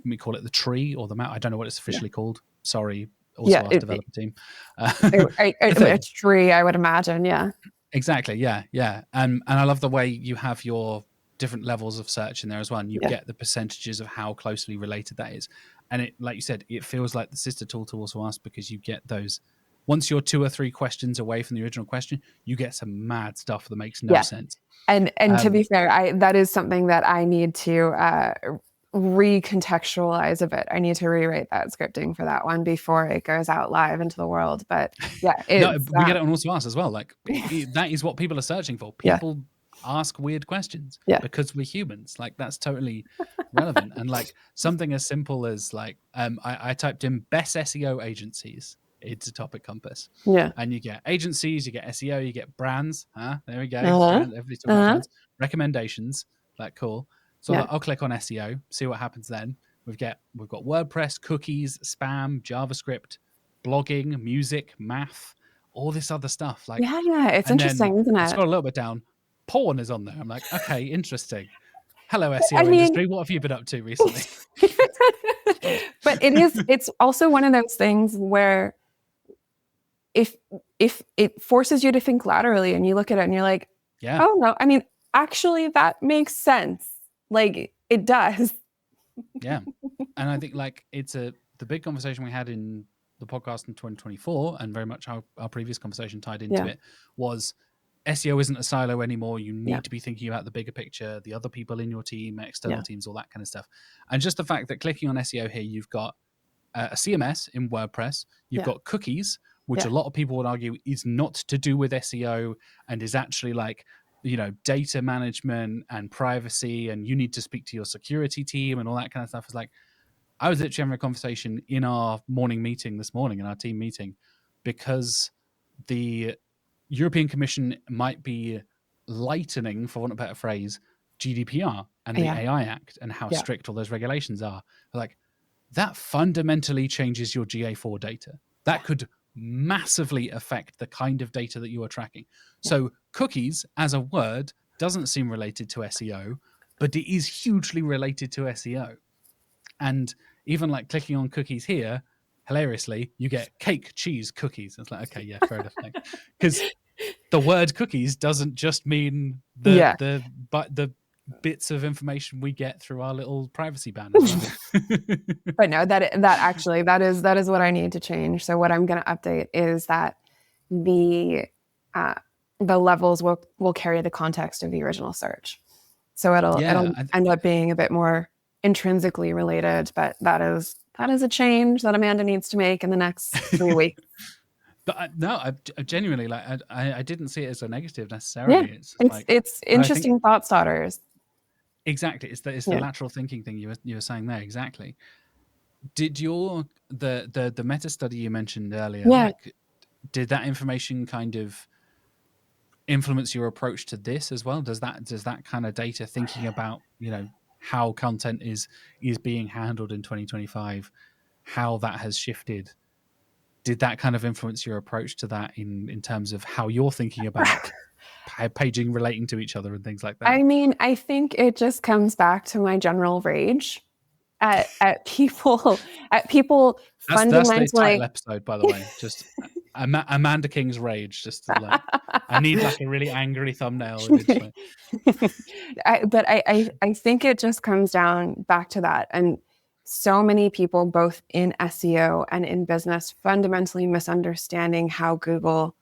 we call it the tree or the map. I don't know what it's officially called. Sorry, Also Asked developer team. A tree, I would imagine. Yeah. Exactly. Yeah. And I love the way you have your different levels of search in there as well, and you get the percentages of how closely related that is. And it, like you said, it feels like the sister tool to Also Ask, because you get those. Once you're 2 or 3 questions away from the original question, you get some mad stuff that makes no sense. And to be fair, that is something that I need to recontextualize a bit. I need to rewrite that scripting for that one before it goes out live into the world. But yeah, we get it on Also Ask as well. Like, that is what people are searching for. People ask weird questions because we're humans. Like, that's totally relevant. And like something as simple as like, I typed in best SEO agencies. It's a Topic Compass. And you get agencies, you get SEO, you get brands. There we go. Brands, everybody's talking about brands. Recommendations. Like, cool. So I'll click on SEO, see what happens then. We've got WordPress, cookies, spam, JavaScript, blogging, music, math, all this other stuff. Like, it's interesting, isn't it? Scroll a little bit down. Porn is on there. I'm like, okay, interesting. Hello, SEO industry. What have you been up to recently? But it's also one of those things where if it forces you to think laterally and you look at it and you're like, oh no, I mean, actually that makes sense. Like, it does. Yeah. And I think like it's the big conversation we had in the podcast in 2024, and very much how our previous conversation tied into Yeah. it, was SEO isn't a silo anymore. You Yeah. need to be thinking about the bigger picture, the other people in your team, external Yeah. teams, all that kind of stuff. And just the fact that clicking on SEO here, you've got a CMS in WordPress, you've Yeah. got cookies, which Yeah. a lot of people would argue is not to do with SEO and is actually like, data management and privacy, and you need to speak to your security team and all that kind of stuff. It's like, I was literally having a conversation in our morning meeting this morning, in our team meeting, because the European Commission might be lightening, for want of a better phrase, GDPR and the Yeah. AI Act and how Yeah. strict all those regulations are. Like, that fundamentally changes your GA4 data. That could massively affect the kind of data that you are tracking. So cookies as a word doesn't seem related to SEO, but it is hugely related to SEO. And even like clicking on cookies here, hilariously, you get cake, cheese, cookies. It's like, okay, yeah, fair enough. Because the word cookies doesn't just mean Yeah. the bits of information we get through our little privacy band as well. But no, that is what I need to change. So what I'm going to update is that the levels will carry the context of the original search. So it'll end up being a bit more intrinsically related, but that is a change that Amanda needs to make in the next 3 weeks. But no, I genuinely, like, I didn't see it as a negative necessarily. Yeah, It's it's like, it's interesting thought starters. Exactly, it's the lateral thinking thing you were saying there. Exactly. Did your the meta study you mentioned earlier, like, did that information kind of influence your approach to this as well? Does that kind of data, thinking about how content is being handled in 2025, how that has shifted, did that kind of influence your approach to that in terms of how you're thinking about paging relating to each other and things like that? I mean, I think it just comes back to my general rage at people That's the fundamentally. title episode, by the way. Just Amanda King's rage. Just to, like, I need like a really angry thumbnail image. But I think it just comes down back to that. And so many people, both in SEO and in business, fundamentally misunderstanding how Google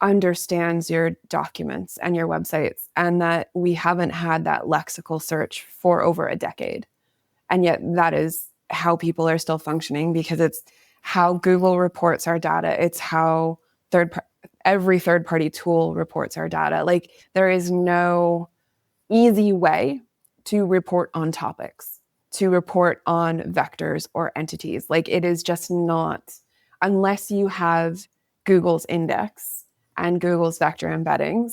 understands your documents and your websites, and that we haven't had that lexical search for over a decade. And yet that is how people are still functioning, because it's how Google reports our data. It's how every third-party tool reports our data. Like, there is no easy way to report on topics, to report on vectors or entities. Like, it is just not, unless you have Google's index and Google's vector embeddings,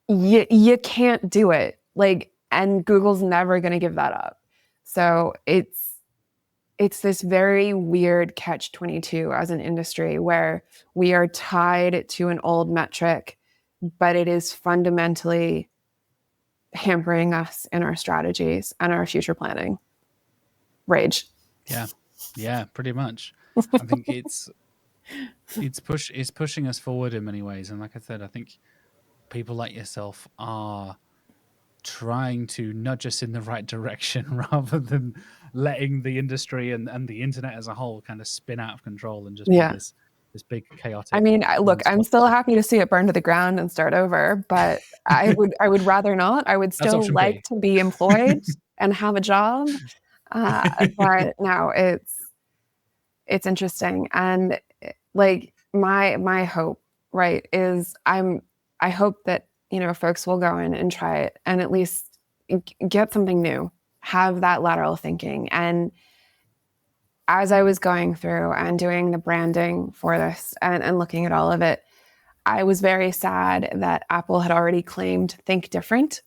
you can't do it. Like, and Google's never going to give that up. So it's this very weird catch-22 as an industry, where we are tied to an old metric, but it is fundamentally hampering us in our strategies and our future planning. Rage. Yeah, pretty much. I think it's pushing us forward in many ways. And like I said, I think people like yourself are trying to nudge us in the right direction rather than letting the industry and the internet as a whole kind of spin out of control and just be this big chaotic. I mean, look, I'm still happy to see it burn to the ground and start over, but I would rather not. I would still like to be employed and have a job. But no, it's interesting. And like, my hope, right, is I hope that, folks will go in and try it and at least get something new, have that lateral thinking. And as I was going through and doing the branding for this and looking at all of it, I was very sad that Apple had already claimed think different.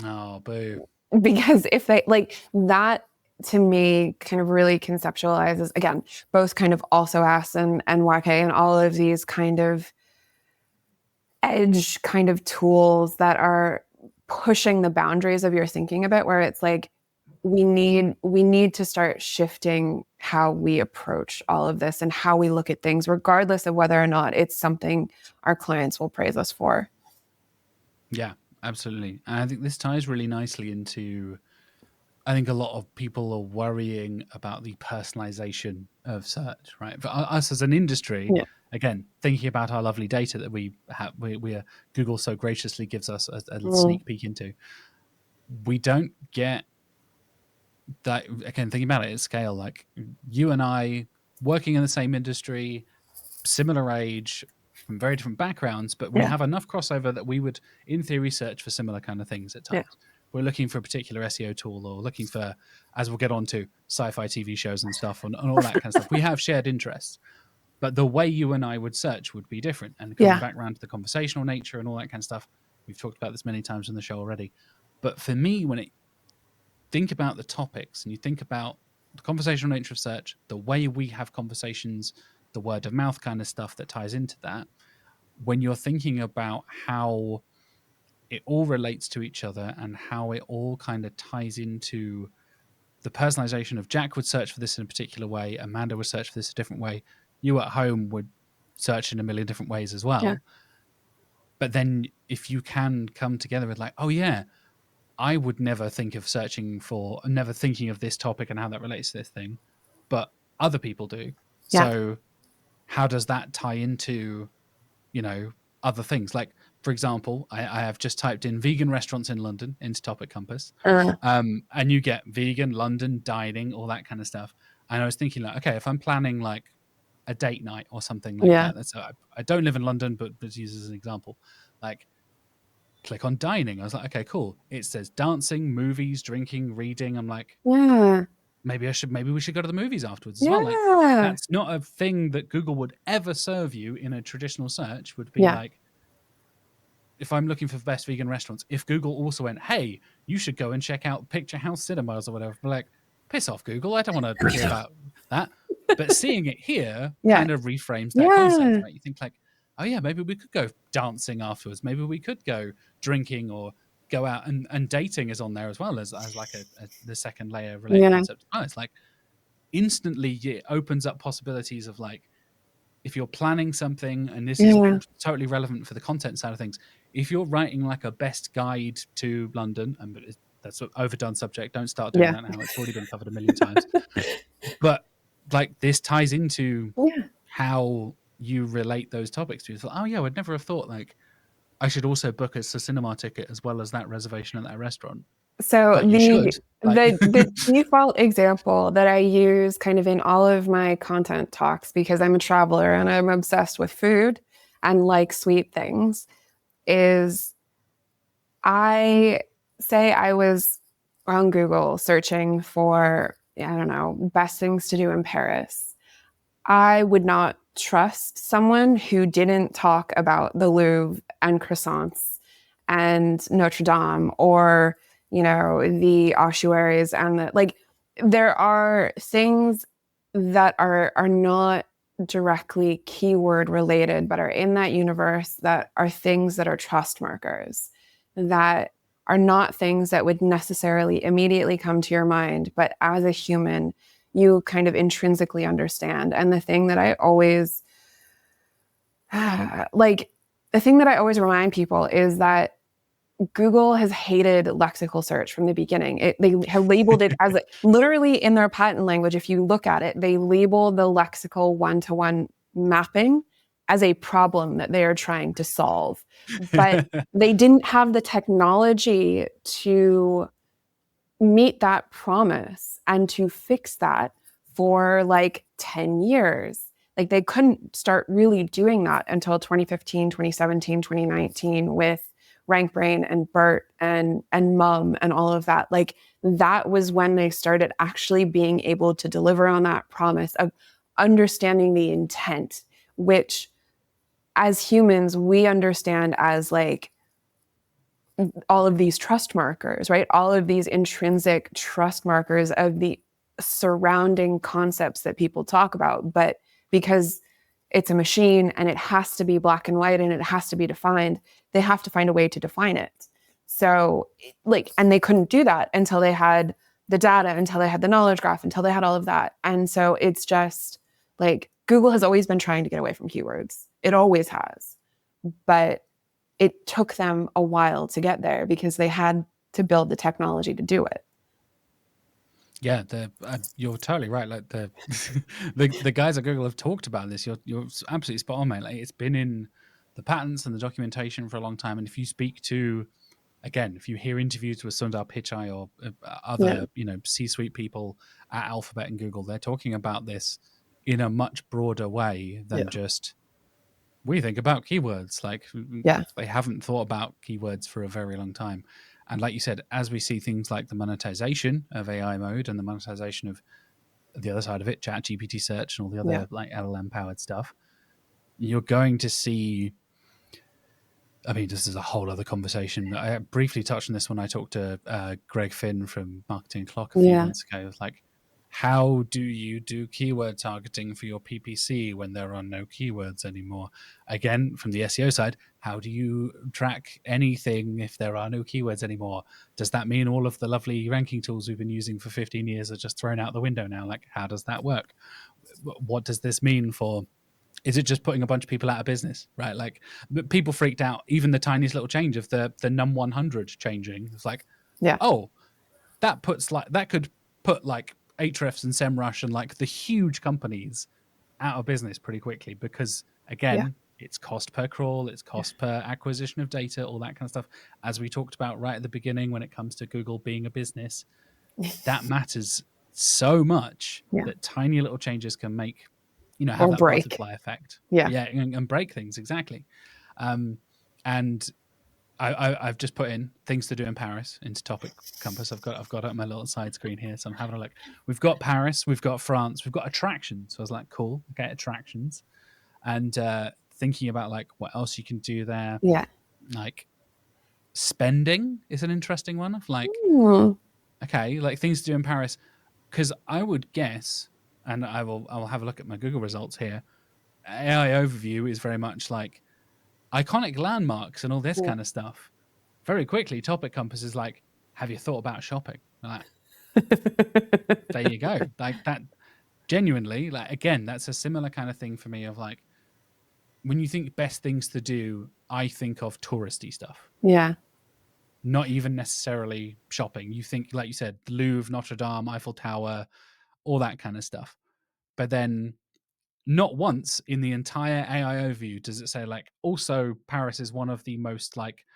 Oh, boo. Because if they, like, that to me kind of really conceptualizes, again, both kind of also AS and YK and all of these kind of edge kind of tools that are pushing the boundaries of your thinking a bit, where it's like, we need to start shifting how we approach all of this and how we look at things, regardless of whether or not it's something our clients will praise us for. Yeah, absolutely. And I think this ties really nicely into I think a lot of people are worrying about the personalization of search, right? For us as an industry, Yeah. again, thinking about our lovely data that we have, Google so graciously gives us a Mm. sneak peek into, we don't get that. Again, thinking about it at scale, like you and I working in the same industry, similar age, from very different backgrounds, but we Yeah. have enough crossover that we would, in theory, search for similar kind of things at Yeah. times. We're looking for a particular SEO tool or looking for, as we'll get on to, sci-fi TV shows and stuff and all that kind of stuff. We have shared interests, but the way you and I would search would be different. And coming Yeah. back around to the conversational nature and all that kind of stuff, we've talked about this many times in the show already. But for me, when it think about the topics and you think about the conversational nature of search, the way we have conversations, the word of mouth kind of stuff that ties into that, when you're thinking about how it all relates to each other and how it all kind of ties into the personalization of Jack would search for this in a particular way, Amanda would search for this a different way, you at home would search in a million different ways as Yeah. well. But then if you can come together with like, oh yeah, I would never think of searching for, never thinking of this topic and how that relates to this thing, but other people do. Yeah. So how does that tie into, you know, other things? Like, for example, I have just typed in vegan restaurants in London into Topic Compass, and you get vegan, London, dining, all that kind of stuff. And I was thinking, like, okay, if I'm planning like a date night or something like Yeah. that, I don't live in London, but use as an example, like click on dining. I was like, okay, cool. It says dancing, movies, drinking, reading. I'm like, Yeah. maybe we should go to the movies afterwards as well. Like, Yeah. that's not a thing that Google would ever serve you in a traditional search. Would be Yeah. like, if I'm looking for best vegan restaurants, if Google also went, hey, you should go and check out Picture House Cinemas or whatever, I'm like, piss off, Google. I don't want to hear about that. But seeing it here Yeah. kind of reframes that concept, Yeah. right? You think like, oh yeah, maybe we could go dancing afterwards. Maybe we could go drinking or go out, and dating is on there as well as like the second layer related Yeah. concept. Oh, it's like instantly it opens up possibilities of like, if you're planning something, and this is Yeah. totally relevant for the content side of things, if you're writing like a best guide to London, and that's an overdone subject, don't start doing Yeah. that now, it's already been covered a million times, but like this ties into Yeah. how you relate those topics to you. Oh yeah, I'd never have thought like I should also book us a cinema ticket as well as that reservation at that restaurant, So but you should, like. the default example that I use kind of in all of my content talks, because I'm a traveler and I'm obsessed with food and like sweet things, is I say I was on Google searching for, I don't know, best things to do in Paris. I would not trust someone who didn't talk about the Louvre and croissants and Notre Dame, or, you know, the ossuaries and the, like, there are things that are not directly keyword related, but are in that universe, that are things that are trust markers, that are not things that would necessarily immediately come to your mind, but as a human, you kind of intrinsically understand. And the thing that I always like, the thing that I always remind people is that Google has hated lexical search from the beginning. They have labeled it as literally in their patent language. If you look at it, they label the lexical one-to-one mapping as a problem that they are trying to solve. But they didn't have the technology to meet that promise and to fix that for like 10 years. Like, they couldn't start really doing that until 2015, 2017, 2019 with RankBrain and BERT and Mum and all of that. Like, that was when they started actually being able to deliver on that promise of understanding the intent, which as humans, we understand as like all of these trust markers, right? All of these intrinsic trust markers of the surrounding concepts that people talk about. But because it's a machine and it has to be black and white and it has to be defined, they have to find a way to define it. So, like, and they couldn't do that until they had the data, until they had the knowledge graph, until they had all of that. And so it's just like Google has always been trying to get away from keywords. It always has. But it took them a while to get there because they had to build the technology to do it. Yeah, you're totally right. Like the guys at Google have talked about this. You're absolutely spot on, mate. Like, it's been in the patents and the documentation for a long time. And if you speak to, again, if you hear interviews with Sundar Pichai or Yeah. other, C-suite people at Alphabet and Google, they're talking about this in a much broader way than Yeah. just we think about keywords. Like, Yeah. they haven't thought about keywords for a very long time. And like you said, as we see things like the monetization of AI mode and the monetization of the other side of it, chat GPT search and all the other Yeah. like LLM powered stuff, you're going to see, I mean, this is a whole other conversation. I briefly touched on this when I talked to Greg Finn from Marketing Clock a few Yeah. months ago. It was like, how do you do keyword targeting for your PPC when there are no keywords anymore? Again, from the SEO side, how do you track anything if there are no keywords anymore? Does that mean all of the lovely ranking tools we've been using for 15 years are just thrown out the window now? Like, how does that work? What does this mean for, is it just putting a bunch of people out of business, right? Like, people freaked out. Even the tiniest little change of the num 100 changing, it's like, Yeah. oh, that could put like Ahrefs and SEMrush and like the huge companies out of business pretty quickly, because Yeah. again, it's cost per crawl, it's cost per acquisition of data, all that kind of stuff. As we talked about right at the beginning, when it comes to Google being a business, that matters so much Yeah. that tiny little changes can make, have Or that break. butterfly effect. Yeah. Yeah, and break things, exactly. And I've just put in things to do in Paris into Topic Compass. I've got it on my little side screen here, so I'm having a look. We've got Paris, we've got France, we've got attractions. So I was like, cool, okay, attractions, and thinking about like what else you can do there. Yeah. Like, spending is an interesting one. Of like, Mm. okay, like things to do in Paris, because I would guess, and I will have a look at my Google results here. AI overview is very much like iconic landmarks and all this Yeah. kind of stuff. Very quickly, Topic Compass is like, have you thought about shopping? Like, there you go. Like, that genuinely, like, again, that's a similar kind of thing for me of like, when you think best things to do, I think of touristy stuff, Yeah. not even necessarily shopping. You think, like you said, Louvre, Notre Dame, Eiffel Tower, all that kind of stuff. But then not once in the entire AI overview does it say like, also Paris is one of the most like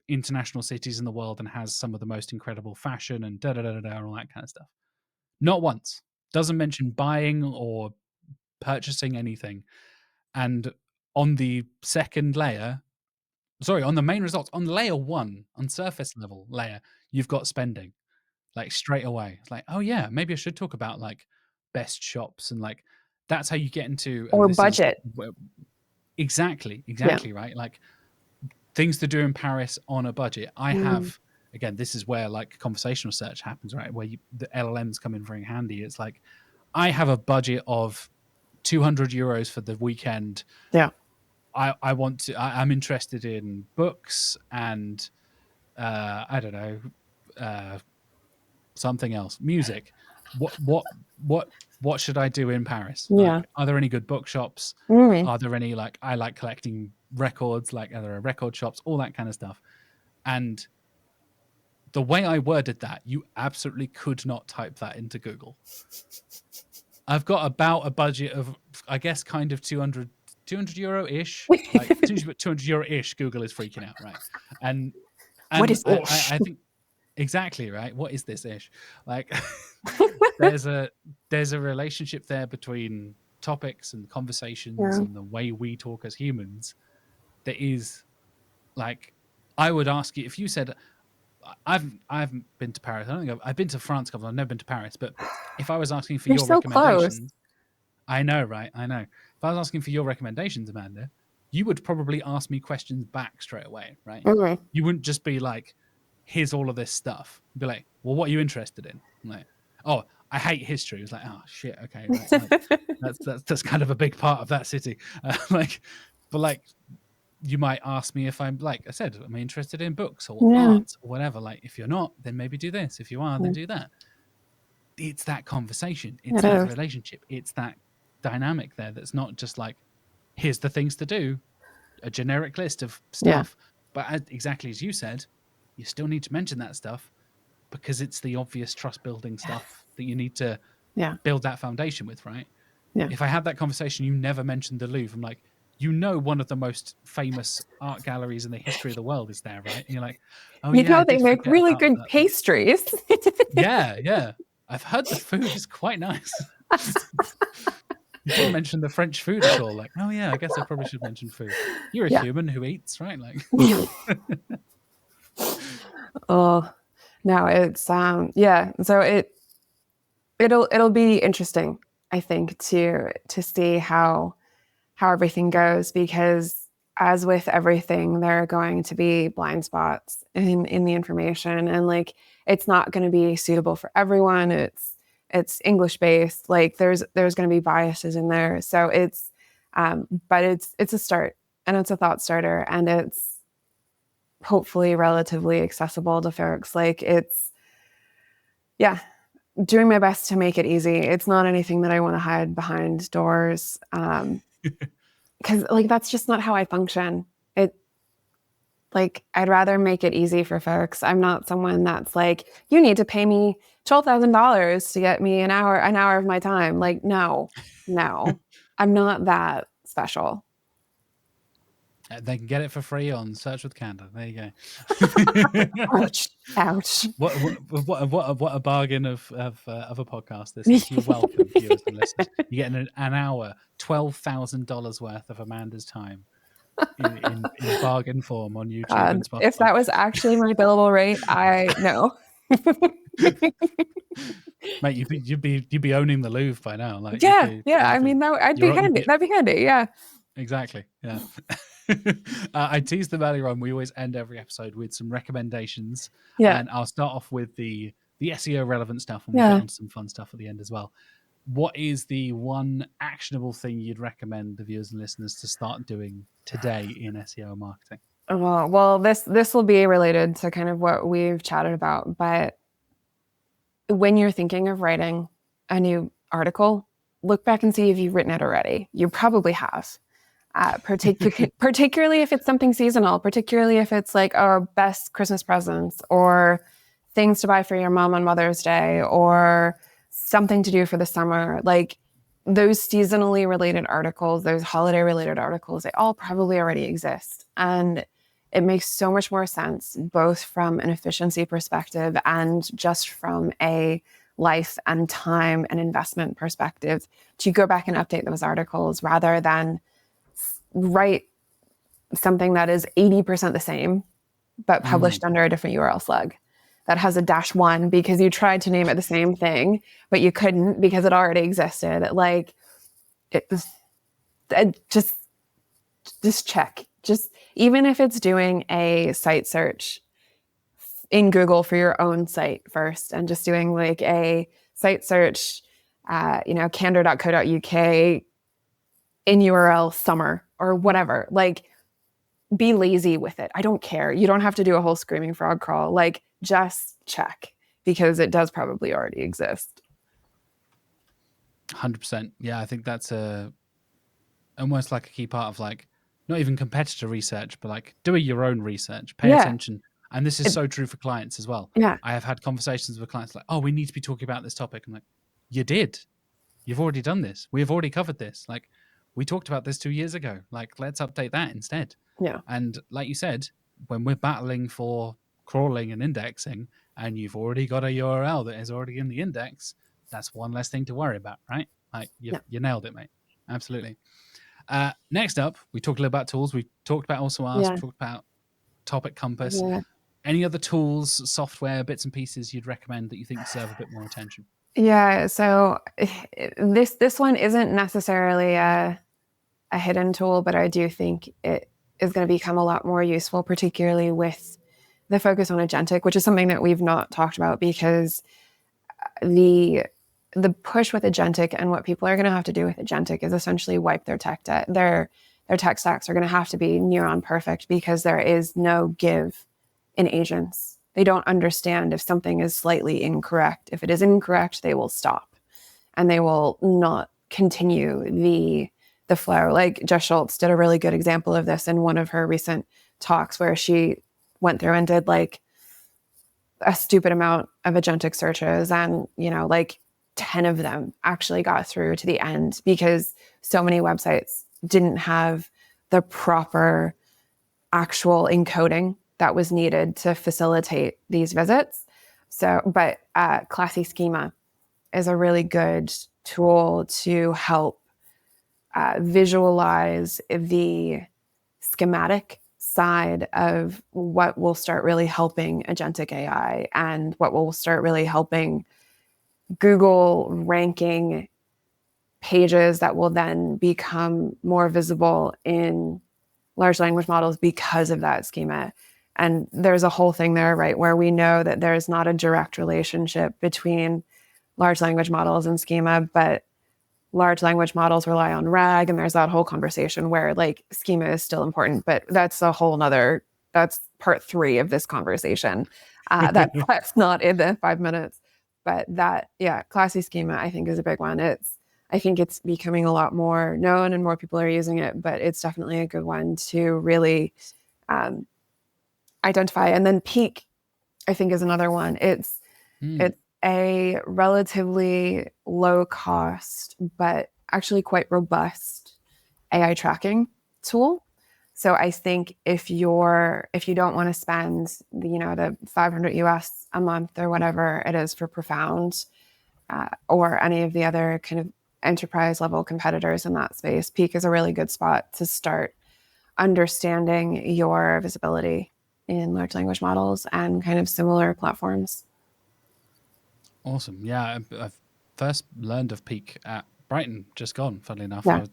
international cities in the world and has some of the most incredible fashion and da da da da, all that kind of stuff. Not once. Doesn't mention buying or purchasing anything. And on the second layer, sorry, on the main results, on layer one, on surface level layer, you've got spending, like, straight away. It's like, oh yeah, maybe I should talk about like best shops and like, that's how you get into, and Or this is budget. exactly, Yeah. right? Like, things to do in Paris on a budget. I Mm. have, again, this is where like conversational search happens, right? Where the LLMs come in very handy. It's like, I have a budget of 200 euros for the weekend. Yeah. I'm interested in books and I don't know, something else, music. What should I do in Paris? Yeah. Like, are there any good bookshops? Mm. Are there any, like, I like collecting records, like, are there record shops, all that kind of stuff. And the way I worded that, you absolutely could not type that into Google. I've got about a budget of, I guess, kind of 200 euro ish. Like, as soon as you put 200 euro ish, Google is freaking out, right? And What and is ish? I think exactly right. What is this ish? Like, there's a relationship there between topics and conversations Yeah. and the way we talk as humans that is like, I would ask you if you said, I haven't been to Paris. I don't think I've been to France a couple. I've never been to Paris. But if I was asking for You're your so close. recommendations, I know, right? I know. If I was asking for your recommendations, Amanda, you would probably ask me questions back straight away, right? Mm. You wouldn't just be like, "Here's all of this stuff." You'd be like, "Well, what are you interested in?" I'm like, "Oh, I hate history." It's like, "Oh shit, okay, right." Like, that's kind of a big part of that city. Like, but like, you might ask me if I'm, like I said, am I interested in books or Yeah. art or whatever? Like, if you're not, then maybe do this. If you are, then Yeah. do that. It's that conversation. It's It that is. relationship. It's that dynamic there. That's not just like, here's the things to do, a generic list of Yeah. stuff. But exactly as you said, you still need to mention that stuff. because it's the obvious trust building stuff that you need to Yeah. build that foundation with, right? Yeah. If I had that conversation, you never mentioned the Louvre. I'm like, one of the most famous art galleries in the history of the world is there, right? And you're like, oh You yeah, I know, they did make forget really about good that. pastries. Yeah. I've heard the food is quite nice. You didn't mention the French food at all. Like, oh yeah, I guess I probably should mention food. You're a Yeah. human who eats, right? Like, Oh, no, it's yeah. So it'll be interesting, I think, to see how everything goes, because as with everything, there are going to be blind spots in the information, and like it's not going to be suitable for everyone. It's English based. Like there's going to be biases in there. So but it's a start, and it's a thought starter, and it's hopefully relatively accessible to folks. Like yeah, doing my best to make it easy. It's not anything that I want to hide behind doors. Because like that's just not how I function. It like I'd rather make it easy for folks. I'm not someone that's like, you need to pay me $12,000 to get me an hour of my time. Like, no, I'm not that special. they can get it for free on Search with Candour. There you go. Ouch. What a bargain of a podcast this is. You're welcome, viewers and listeners. You're getting an hour, $12,000 worth of Amanda's time in bargain form on YouTube and Spotify. If that was actually my billable rate, I know. Mate, you'd be owning the Louvre by now. Like, yeah. I mean, that'd be handy. That'd be handy. Yeah. Exactly. Yeah. I teased them earlier on. We always end every episode with some recommendations. Yeah. And I'll start off with the SEO relevant stuff, and we'll get on some fun stuff at the end as well. What is the one actionable thing you'd recommend the viewers and listeners to start doing today in SEO marketing? Well, this will be related to kind of what we've chatted about, but when you're thinking of writing a new article, look back and see if you've written it already. You probably have. Particularly if it's something seasonal, particularly if it's like our best Christmas presents or things to buy for your mom on Mother's Day or something to do for the summer. Like those seasonally related articles, those holiday related articles, they all probably already exist. And it makes so much more sense, both from an efficiency perspective and just from a life and time and investment perspective, to go back and update those articles rather than write something that is 80% the same, but published under a different URL slug that has a -1 because you tried to name it the same thing, but you couldn't because it already existed. Like just check. Just even if it's doing a site search in Google for your own site first, and just doing like a site search, candour.co.uk in URL summer or whatever. Like, be lazy with it. I don't care. You don't have to do a whole screaming frog crawl. Like, just check, because it does probably already exist. 100%. Yeah, I think that's almost like a key part of like not even competitor research, but like doing your own research. Pay attention. And this is so true for clients as well. Yeah. I have had conversations with clients like, oh, we need to be talking about this topic. I'm like, you did. You've already done this. We've already covered this. Like, we talked about this 2 years ago. Like, let's update that instead. Yeah. And like you said, when we're battling for crawling and indexing, and you've already got a URL that is already in the index, that's one less thing to worry about, right? Like, you nailed it, mate. Absolutely. Next up, we talked a little about tools. We talked about Also Ask. We talked about Topic Compass. Yeah. Any other tools, software, bits and pieces you'd recommend that you think deserve a bit more attention? Yeah. So this one isn't necessarily a hidden tool, but I do think it is going to become a lot more useful, particularly with the focus on agentic, which is something that we've not talked about, because the push with agentic and what people are going to have to do with agentic is essentially wipe their tech debt. Their tech stacks are going to have to be neuron perfect, because there is no give in agents. They don't understand if something is slightly incorrect. If it is incorrect, they will stop and they will not continue the flow. Like Jess Schultz did a really good example of this in one of her recent talks, where she went through and did like a stupid amount of agentic searches, and, like 10 of them actually got through to the end because so many websites didn't have the proper actual encoding that was needed to facilitate these visits. So, but Classy Schema is a really good tool to help visualize the schematic side of what will start really helping agentic AI and what will start really helping Google ranking pages that will then become more visible in large language models because of that schema. And there's a whole thing there, right, where we know that there's not a direct relationship between large language models and schema, but large language models rely on RAG, and there's that whole conversation where like schema is still important, but that's a whole nother, that's part 3 of this conversation. That's not in the 5 minutes, but that, yeah, Classy Schema I think is a big one. I think it's becoming a lot more known and more people are using it, but it's definitely a good one to really identify. And then Peak, I think, is another one. It's a relatively low cost, but actually quite robust AI tracking tool. So I think if you don't want to spend the 500 US a month or whatever it is for Profound, or any of the other kind of enterprise level competitors in that space, Peak is a really good spot to start understanding your visibility in large language models and kind of similar platforms. Awesome. Yeah, I've first learned of Peak at Brighton, just gone, funnily enough. Yeah.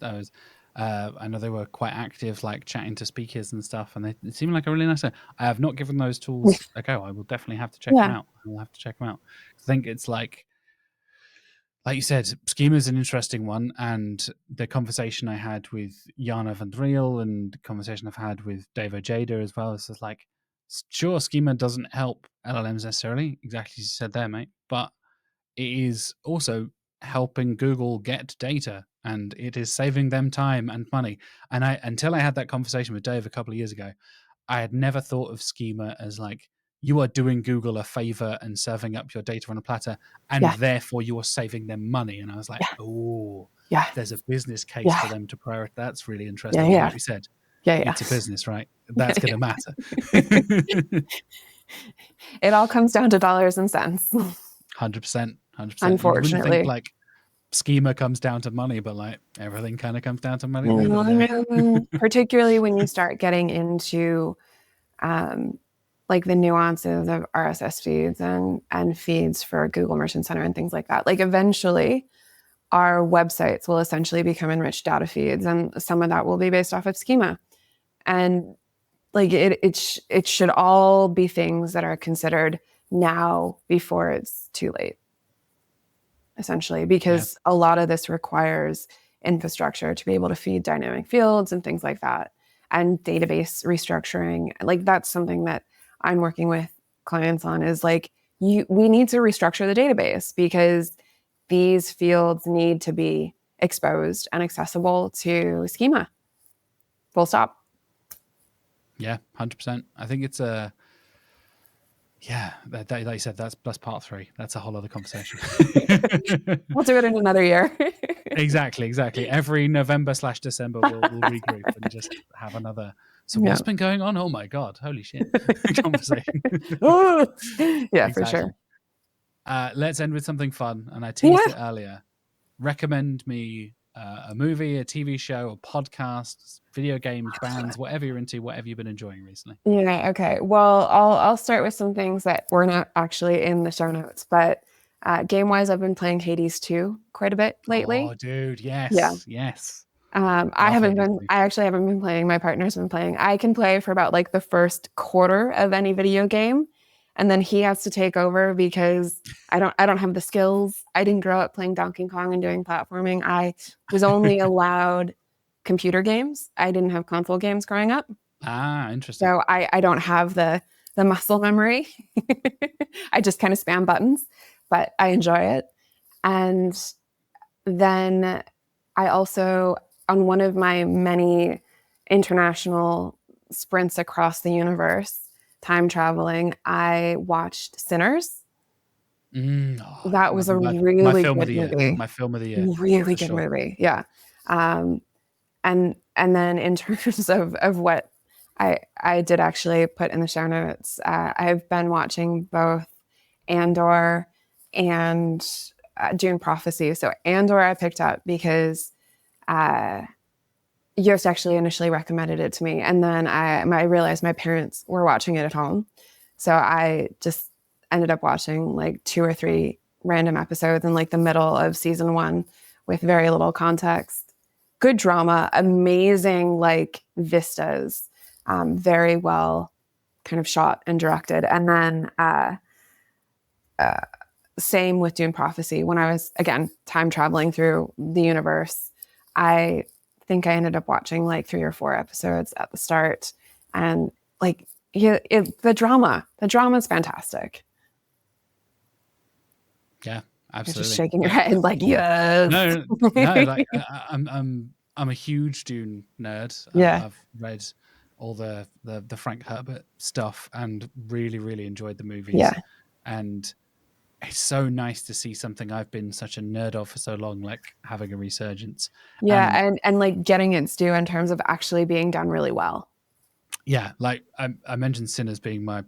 I know they were quite active, like chatting to speakers and stuff, and they seem like a really nice. I have not given those tools a go. I will definitely have to check them out. I will have to check them out. I think it's like you said, schema is an interesting one, and the conversation I had with Jana van Driel and the conversation I've had with Dave Ojeda as well is like, sure, schema doesn't help LLMs necessarily, exactly as you said there, mate, but it is also helping Google get data, and it is saving them time and money. And until I had that conversation with Dave a couple of years ago, I had never thought of schema as like, you are doing Google a favor and serving up your data on a platter, and therefore you are saving them money. And I was like, oh, there's a business case for them to prioritize. That's really interesting. Like we said, it's a business, right? That's going to matter. It all comes down to dollars and cents. 100%. Unfortunately. You wouldn't think like schema comes down to money, but like everything kind of comes down to money. Particularly when you start getting into like the nuances of RSS feeds and feeds for Google Merchant Center and things like that. Like eventually our websites will essentially become enriched data feeds, and some of that will be based off of schema. And like it should all be things that are considered now before it's too late, essentially, because a lot of this requires infrastructure to be able to feed dynamic fields and things like that, and database restructuring. Like that's something that I'm working with clients on, is like, we need to restructure the database because these fields need to be exposed and accessible to schema. Full stop. Yeah, 100%. I think it's like you said, that's part 3. That's a whole other conversation. We'll do it in another year. Exactly. Every November/December, we'll regroup and just have another. So what's been going on? Oh my God, holy shit! Conversation. Yeah, for sure. Let's end with something fun. And I teased it earlier. Recommend me a movie, a TV show, a podcast, video games, bands, whatever you're into, whatever you've been enjoying recently. Yeah. Okay. Well, I'll start with some things that were not actually in the show notes, but game wise, I've been playing Hades 2 quite a bit lately. Oh, dude, yes, yes. I actually haven't been playing. My partner's been playing. I can play for about like the first quarter of any video game, and then he has to take over because I don't have the skills. I didn't grow up playing Donkey Kong and doing platforming. I was only allowed computer games. I didn't have console games growing up. Ah, interesting. So I don't have the muscle memory. I just kind of spam buttons, but I enjoy it. And then I also, on one of my many international sprints across the universe, time traveling, I watched Sinners. That was a My really film of good the year. movie. My film of the year Really for good sure. movie. Yeah. Um, and then in terms of what I did actually put in the show notes, I've been watching both Andor and Dune Prophecy. So Andor I picked up because Yost actually initially recommended it to me, and then I realized my parents were watching it at home, so I just ended up watching like 2 or 3 random episodes in like the middle of season 1 with very little context. Good drama, amazing like vistas, very well kind of shot and directed, and then same with Dune Prophecy. When I was again time traveling through the universe, I think I ended up watching like 3 or 4 episodes at the start, and like the drama is fantastic. Yeah, You're just absolutely. shaking your head like yes. No, no. Like I'm a huge Dune nerd. Yeah, I've read all the Frank Herbert stuff and really really enjoyed the movies. yeah, And it's so nice to see something I've been such a nerd of for so long, like having a resurgence. yeah, And and like getting its due in terms of actually being done really well. yeah, like I mentioned Sinners being my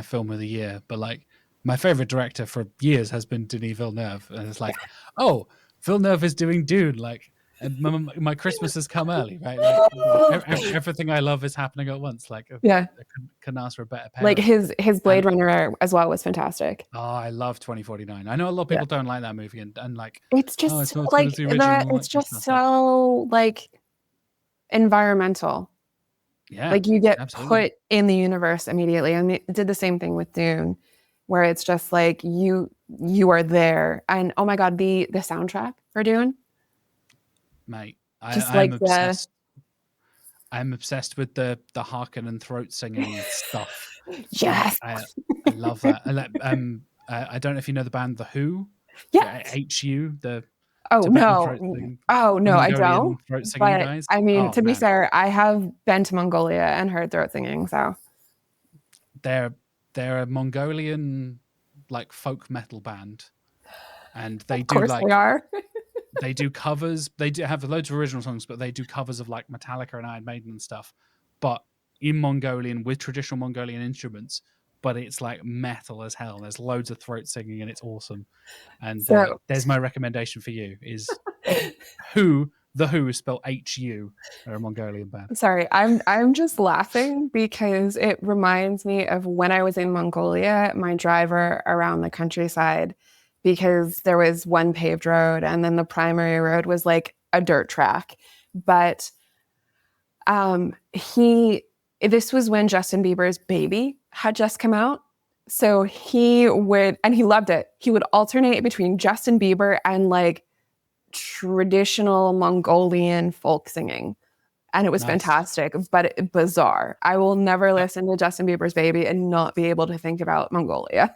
film of the year, but like my favorite director for years has been Denis Villeneuve, and it's like, oh, Villeneuve is doing Dune, like, and my Christmas has come early, right? Like everything I love is happening at once. Like, Yeah, I couldn't ask for a better like pairing. his Blade And Runner as well was fantastic. oh, I love 2049. I know a lot of Yeah, people don't like that movie, and like, it's oh, just it's not as good like as the original, and all it's that kind of just stuff. Like, so like environmental. yeah, Like you get absolutely. put in the universe immediately. And it did the same thing with Dune, where it's just like you are there. And oh my god, the soundtrack for Dune, Mate, just I'm like the obsessed. I'm obsessed with the Harkin and throat singing stuff. Like yes, I love that. I don't know if you know the band The Who, yes. HU, the Oh Tibetan throat no, singing, oh the no, I Mongolian don't. throat singing But guys. I mean, Oh to be man, fair, I have been to Mongolia and heard throat singing. So they're they're a Mongolian like folk metal band, and of course they are. they do covers. They do have loads of original songs, but they do covers of like Metallica and Iron Maiden and stuff. But in Mongolian with traditional Mongolian instruments, but it's like metal as hell. There's loads of throat singing and it's awesome. And So there's my recommendation for you: is Who. The Who is spelled HU. They're a Mongolian band. sorry, I'm just laughing because it reminds me of when I was in Mongolia, my driver around the countryside, because there was one paved road and then the primary road was like a dirt track. But he this was when Justin Bieber's Baby had just come out. So he would, and he loved it. He would alternate between Justin Bieber and like traditional Mongolian folk singing, and it was Nice. fantastic, but bizarre. I will never listen to Justin Bieber's Baby and not be able to think about Mongolia.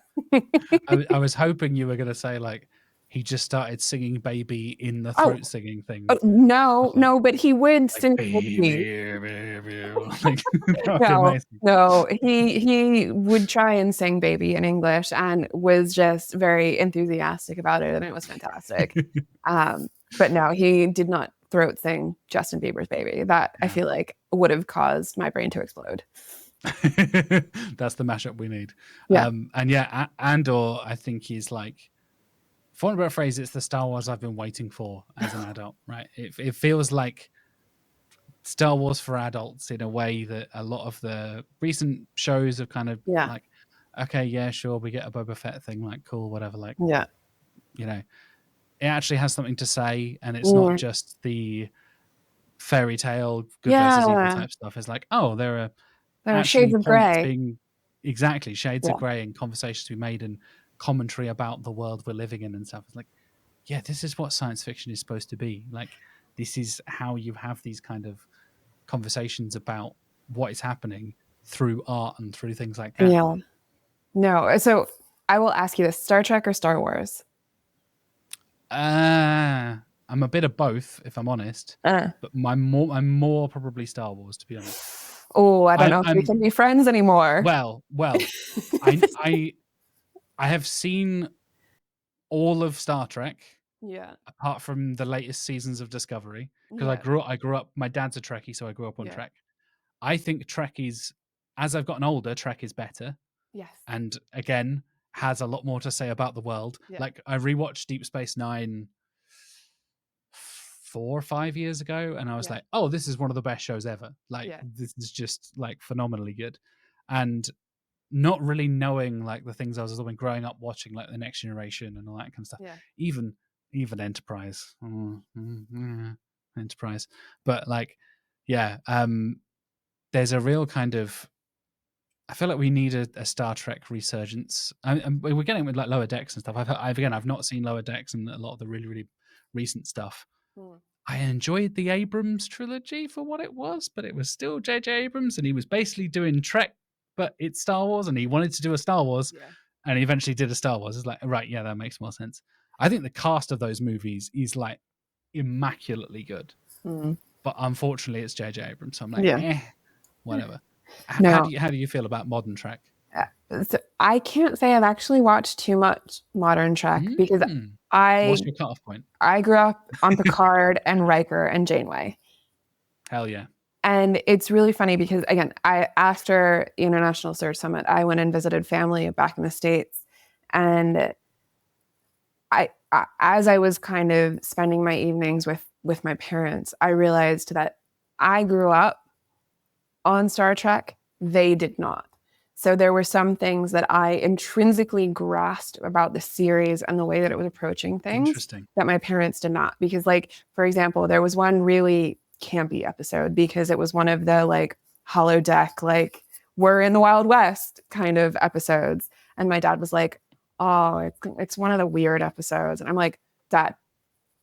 I was hoping you were going to say like he just started singing "Baby" in the Oh, throat singing thing. I no, was no, but he would like sing Baby. "Baby, baby," like that would be No, amazing. no, he would try and sing Baby in English and was just very enthusiastic about it, and it was fantastic. But no, he did not throat sing Justin Bieber's Baby. That I Yeah. feel like would have caused my brain to explode. That's the mashup we need. Yeah. And yeah, Andor, I think he's like, for want of a better phrase, it's the Star Wars I've been waiting for as an adult, right? It feels like Star Wars for adults in a way that a lot of the recent shows have kind of Yeah. like, okay, yeah, sure, we get a Boba Fett thing, like cool, whatever, like, Yeah. you know, it actually has something to say, and it's not Mm. just the fairy tale good versus evil Yeah. type stuff. It's like, oh, there are There are shades actually of points gray. being exactly shades of Yeah. grey and conversations to be made and commentary about the world we're living in and stuff. It's like, yeah, this is what science fiction is supposed to be. Like, this is how you have these kind of conversations about what is happening through art and through things like that. Yeah. No. So I will ask you this: Star Trek or Star Wars? I'm a bit of both, if I'm honest, Uh. but I'm more probably Star Wars, to be honest. Oh, I don't I, know if we I'm can be friends anymore. well, I I have seen all of Star Trek, Yeah. apart from the latest seasons of Discovery, because Yeah. I grew up. My dad's a Trekkie, so I grew up on Yeah. Trek. I think Trek is, as I've gotten older, Trek is better, Yes. and again has a lot more to say about the world. Yeah. Like I rewatched Deep Space Nine 4 or 5 years ago, and I was Yeah. like, oh, this is one of the best shows ever. Like Yeah. this is just like phenomenally good. And not really knowing like the things I was doing growing up watching like the Next Generation and all that kind of stuff. Yeah. Even Enterprise. Enterprise. But like, yeah, there's a real kind of, I feel like we need a Star Trek resurgence. We're getting with like Lower Decks and stuff. I've not seen Lower Decks and a lot of the really, really recent stuff. Mm. I enjoyed the Abrams trilogy for what it was, but it was still J.J. Abrams, and he was basically doing Trek, but it's Star Wars, and he wanted to do a Star Wars, Yeah. and he eventually did a Star Wars. It's like, right, yeah, that makes more sense. I think the cast of those movies is like immaculately good, Mm. but unfortunately, it's J.J. Abrams, so I'm like, Yeah. whatever. No. How do you feel about modern Trek? So I can't say I've actually watched too much modern Trek because What's I your cutoff point? I grew up on Picard and Riker and Janeway. Hell yeah. And it's really funny because again, after the International Search Summit, I went and visited family back in the States. And as I was kind of spending my evenings with my parents, I realized that I grew up on Star Trek. They did not. So there were some things that I intrinsically grasped about the series and the way that it was approaching things that my parents did not. Because, like, for example, there was one really campy episode because it was one of the like holodeck, like we're in the Wild West kind of episodes. And my dad was like, oh, it's one of the weird episodes. And I'm like, Dad,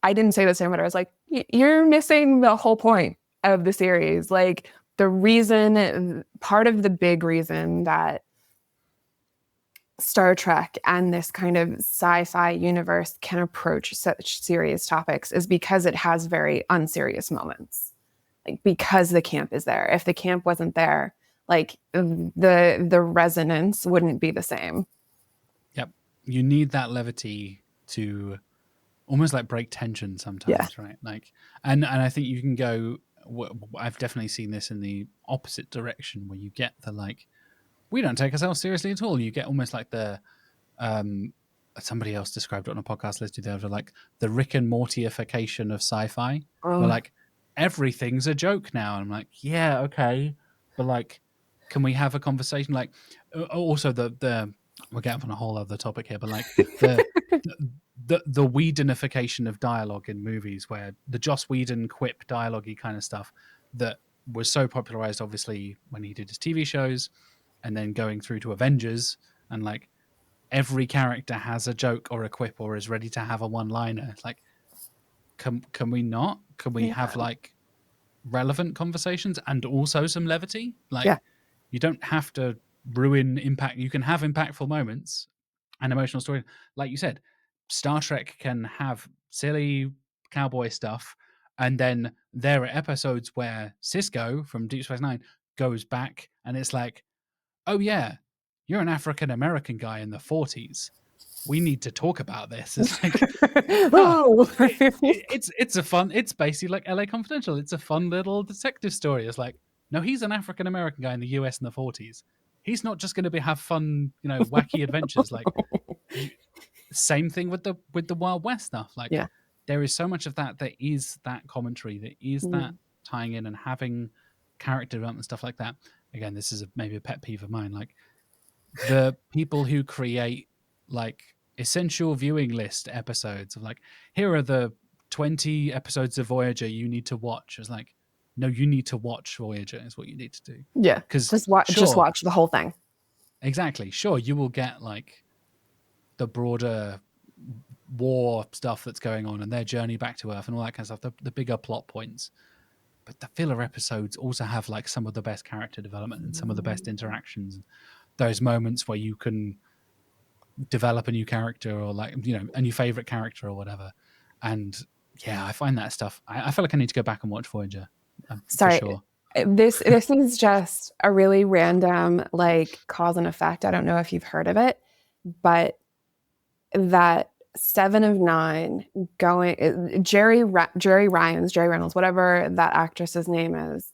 I didn't say the same, but I was like, you're missing the whole point of the series. Like, the reason, part of the big reason that Star Trek and this kind of sci-fi universe can approach such serious topics is because it has very unserious moments. Like, because the camp is there. If the camp wasn't there, like the resonance wouldn't be the same. Yep. You need that levity to almost like break tension sometimes, right? Like, and I think you can go, I've definitely seen this in the opposite direction where you get the like, we don't take ourselves seriously at all. You get almost like the, somebody else described it on a podcast listed there, like the Rick and Mortyification of sci-fi. Where like everything's a joke now. And I'm like, yeah, okay, but like, can we have a conversation? Like, also the we're getting on a whole other topic here, but like the Whedonification of dialogue in movies, where the Joss Whedon quip dialogue-y kind of stuff that was so popularized, obviously, when he did his TV shows, and then going through to Avengers, and like every character has a joke or a quip or is ready to have a one-liner. It's like, can we not? Can we have like relevant conversations and also some levity? Like, you don't have to ruin impact. You can have impactful moments and emotional story. Like you said, Star Trek can have silly cowboy stuff, and then there are episodes where Cisco from Deep Space Nine goes back, and it's like, oh yeah, you're an African American guy in the 40s. We need to talk about this. It's like, it's a fun. It's basically like LA Confidential. It's a fun little detective story. It's like, no, he's an African American guy in the US in the 40s. He's not just going to have fun, wacky adventures. Like, same thing with the Wild West stuff. Like, there is so much of that is that commentary, that is that tying in and having character development and stuff like that. Again, this is maybe a pet peeve of mine. Like, the people who create like essential viewing list episodes of like, here are the 20 episodes of Voyager you need to watch. It's like, no, you need to watch Voyager is what you need to do. Yeah, because just watch the whole thing. Exactly. Sure, you will get like the broader war stuff that's going on and their journey back to Earth and all that kind of stuff, the bigger plot points. But the filler episodes also have like some of the best character development and some of the best interactions. Those moments where you can develop a new character or like, a new favorite character or whatever. And yeah, I find that stuff. I feel like I need to go back and watch Voyager. Sorry. For sure. This is just a really random like cause and effect. I don't know if you've heard of it, but that Seven of Nine going, Jerry Reynolds, whatever that actress's name is,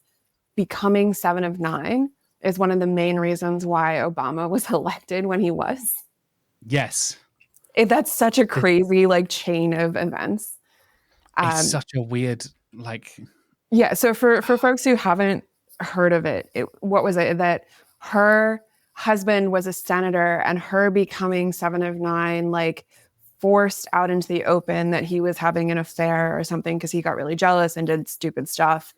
becoming Seven of Nine is one of the main reasons why Obama was elected when he was. Yes. That's such a crazy like chain of events. It's such a weird, like, Yeah. So for folks who haven't heard of it, what was it that her husband was a senator and her becoming Seven of Nine, like forced out into the open that he was having an affair or something because he got really jealous and did stupid stuff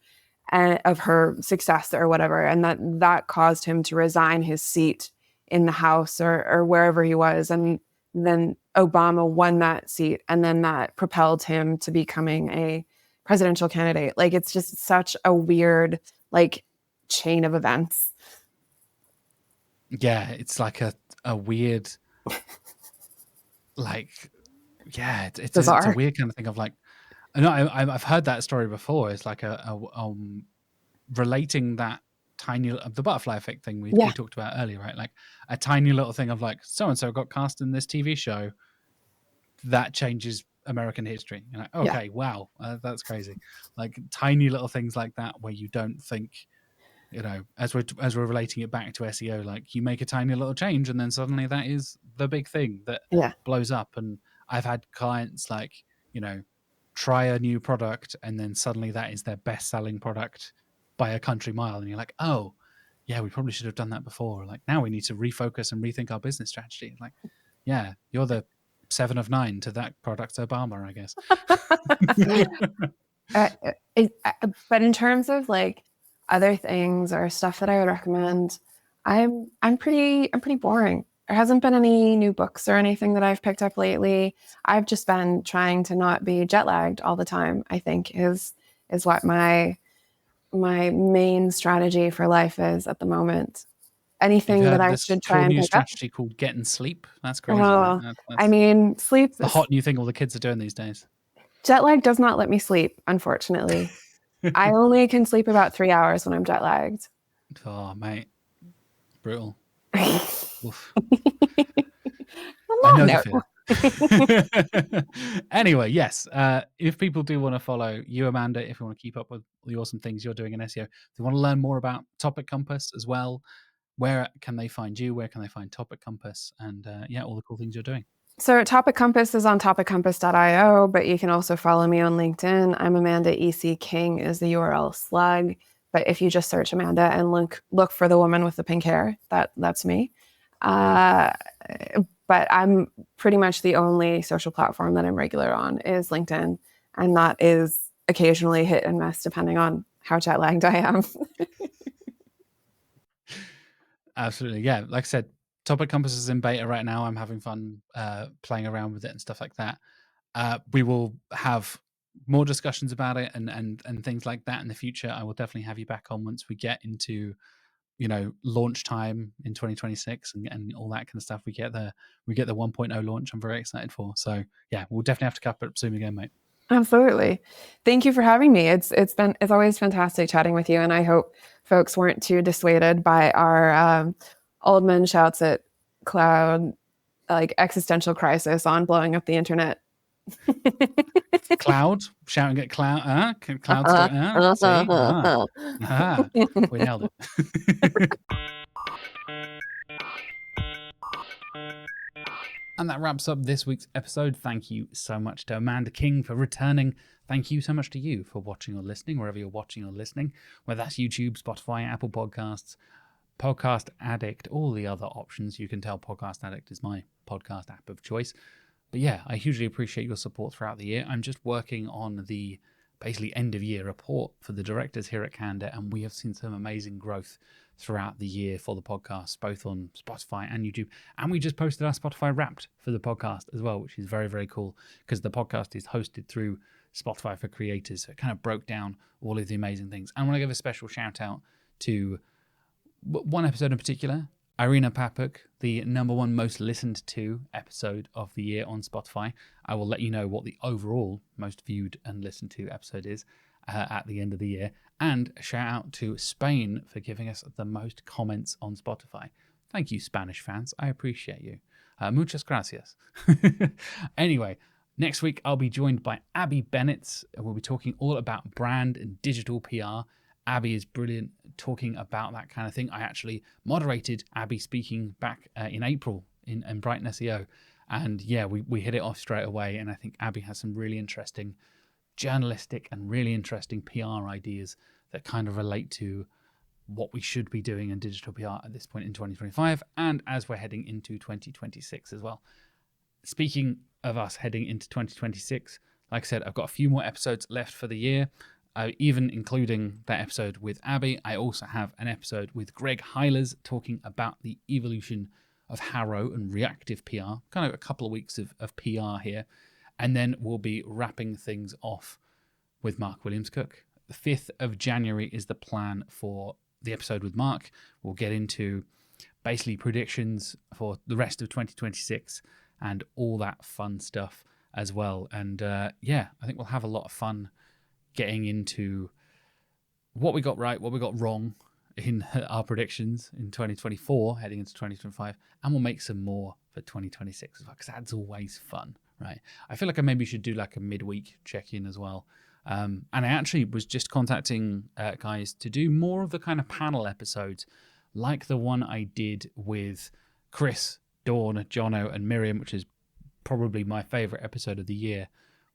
and of her success or whatever, and that caused him to resign his seat in the House or wherever he was, and then Obama won that seat, and then that propelled him to becoming a presidential candidate. Like, it's just such a weird like chain of events. yeah, it's like a weird, like, yeah, it's a Bizarre. weird kind of thing of like, I know I've heard that story before. It's like relating that tiny the butterfly effect thing we Yeah. talked about earlier, right? Like a tiny little thing of like so and so got cast in this TV show that changes American history. You're like, Yeah. okay, wow, that's crazy. Like tiny little things like that where you don't think, as we're relating it back to SEO, like you make a tiny little change and then suddenly that is the big thing that Yeah. blows up. And I've had clients like, try a new product and then suddenly that is their best selling product by a country mile. And you're like, oh yeah, we probably should have done that before. Like now we need to refocus and rethink our business strategy. Like, yeah, you're the 7 of 9 to that product's Obama, I guess. But in terms of like other things or stuff that I would recommend, I'm pretty boring. There hasn't been any new books or anything that I've picked up lately. I've just been trying to not be jet lagged all the time, I think is what my main strategy for life is at the moment. You've Anything that heard I this should try cool and new pick up. strategy called getting sleep? That's crazy, right? Oh, I That's mean, sleep, the hot new thing all the kids are doing these days. jet lag does not let me sleep, unfortunately. I only can sleep about 3 hours when I'm jet lagged. Oh, mate. Brutal. Oof. I On know that the fear. Anyway, yes. If people do want to follow you, Amanda, if you want to keep up with the awesome things you're doing in SEO, if they want to learn more about Topic Compass as well, where can they find you? Where can they find Topic Compass? And all the cool things you're doing. So Topic Compass is on topiccompass.io, but you can also follow me on LinkedIn. I'm Amanda EC King is the URL slug. But if you just search Amanda and look for the woman with the pink hair, that's me. But I'm pretty much the only social platform that I'm regular on is LinkedIn, and that is occasionally hit and miss depending on how jet lagged I am. Absolutely. Yeah. Like I said, Topic Compass is in beta right now. I'm having fun playing around with it and stuff like that. We will have more discussions about it and things like that in the future. I will definitely have you back on once we get into launch time in 2026 and all that kind of stuff. We get the 1.0 launch. I'm very excited for. So yeah, we'll definitely have to catch up soon again, mate. Absolutely. Thank you for having me. It's always fantastic chatting with you, and I hope folks weren't too dissuaded by our old man shouts at cloud like existential crisis on blowing up the internet. Cloud shouting at cloud. Cloud story. See, we nailed it. And that wraps up this week's episode. Thank you so much to Amanda King for returning. Thank you so much to you for watching or listening, wherever you're watching or listening, whether that's YouTube, Spotify, Apple Podcasts, Podcast Addict, all the other options. You can tell Podcast Addict is my podcast app of choice. But yeah, I hugely appreciate your support throughout the year. I'm just working on the basically end of year report for the directors here at Candour, and we have seen some amazing growth throughout the year for the podcast, both on Spotify and YouTube. And we just posted our Spotify Wrapped for the podcast as well, which is very, very cool because the podcast is hosted through Spotify for Creators. So it kind of broke down all of the amazing things. And I want to give a special shout out to one episode in particular, Irina Papuk, the #1 most listened to episode of the year on Spotify. I will let you know what the overall most viewed and listened to episode is at the end of the year. And a shout out to Spain for giving us the most comments on Spotify. Thank you, Spanish fans. I appreciate you. Muchas gracias. Anyway, next week I'll be joined by Abby Bennett, and we'll be talking all about brand and digital PR. Abby is brilliant talking about that kind of thing. I actually moderated Abby speaking back in April in Brighton SEO. And yeah, we hit it off straight away. And I think Abby has some really interesting journalistic and really interesting PR ideas that kind of relate to what we should be doing in digital PR at this point in 2025 and as we're heading into 2026 as well. Speaking of us heading into 2026, like I said, I've got a few more episodes left for the year, even including that episode with Abby. I also have an episode with Greg Heilers talking about the evolution of Harrow and reactive PR, kind of a couple of weeks of PR here. And then we'll be wrapping things off with Mark Williams-Cook. The 5th of January is the plan for the episode with Mark. We'll get into basically predictions for the rest of 2026 and all that fun stuff as well. And yeah, I think we'll have a lot of fun getting into what we got right, what we got wrong in our predictions in 2024 heading into 2025, and we'll make some more for 2026 as well, because that's always fun, right? I feel like I maybe should do like a midweek check-in as well. And I actually was just contacting guys to do more of the kind of panel episodes like the one I did with Chris, Dawn, Jono, and Miriam, which is probably my favorite episode of the year,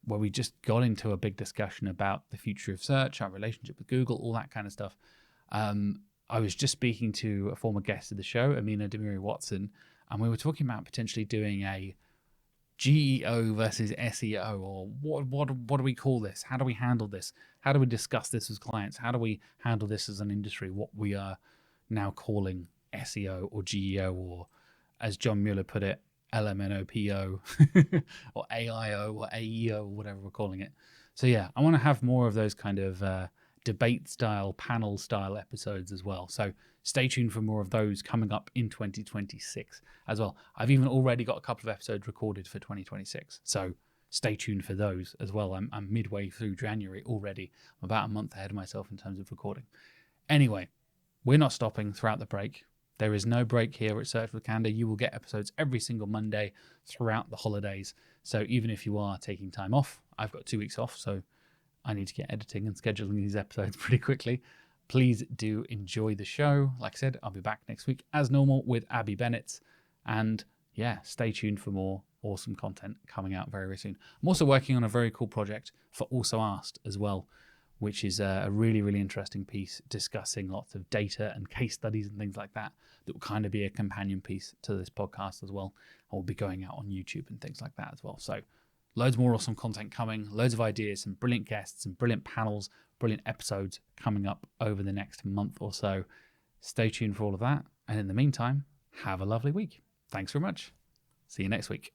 where we just got into a big discussion about the future of search, our relationship with Google, all that kind of stuff. I was just speaking to a former guest of the show, Amina Demiri Watson, and we were talking about potentially doing a GEO versus SEO, or what do we call this? How do we handle this? How do we discuss this with clients? How do we handle this as an industry? What we are now calling SEO or GEO, or as John Mueller put it, LMNOPO or AIO or AEO or whatever we're calling it. So yeah, I want to have more of those kind of debate style, panel style episodes as well. So stay tuned for more of those coming up in 2026 as well. I've even already got a couple of episodes recorded for 2026. So stay tuned for those as well. I'm midway through January already. I'm about a month ahead of myself in terms of recording. Anyway, we're not stopping throughout the break. There is no break here at Search with Candour. You will get episodes every single Monday throughout the holidays. So even if you are taking time off, I've got 2 weeks off, so I need to get editing and scheduling these episodes pretty quickly. Please do enjoy the show. Like I said, I'll be back next week as normal with Abby Bennett. And yeah, stay tuned for more awesome content coming out very, very soon. I'm also working on a very cool project for Also Asked as well, which is a really, really interesting piece discussing lots of data and case studies and things like that that will kind of be a companion piece to this podcast as well. I will be going out on YouTube and things like that as well. So loads more awesome content coming, loads of ideas, some brilliant guests, some brilliant panels, brilliant episodes coming up over the next month or so. Stay tuned for all of that. And in the meantime, have a lovely week. Thanks very much. See you next week.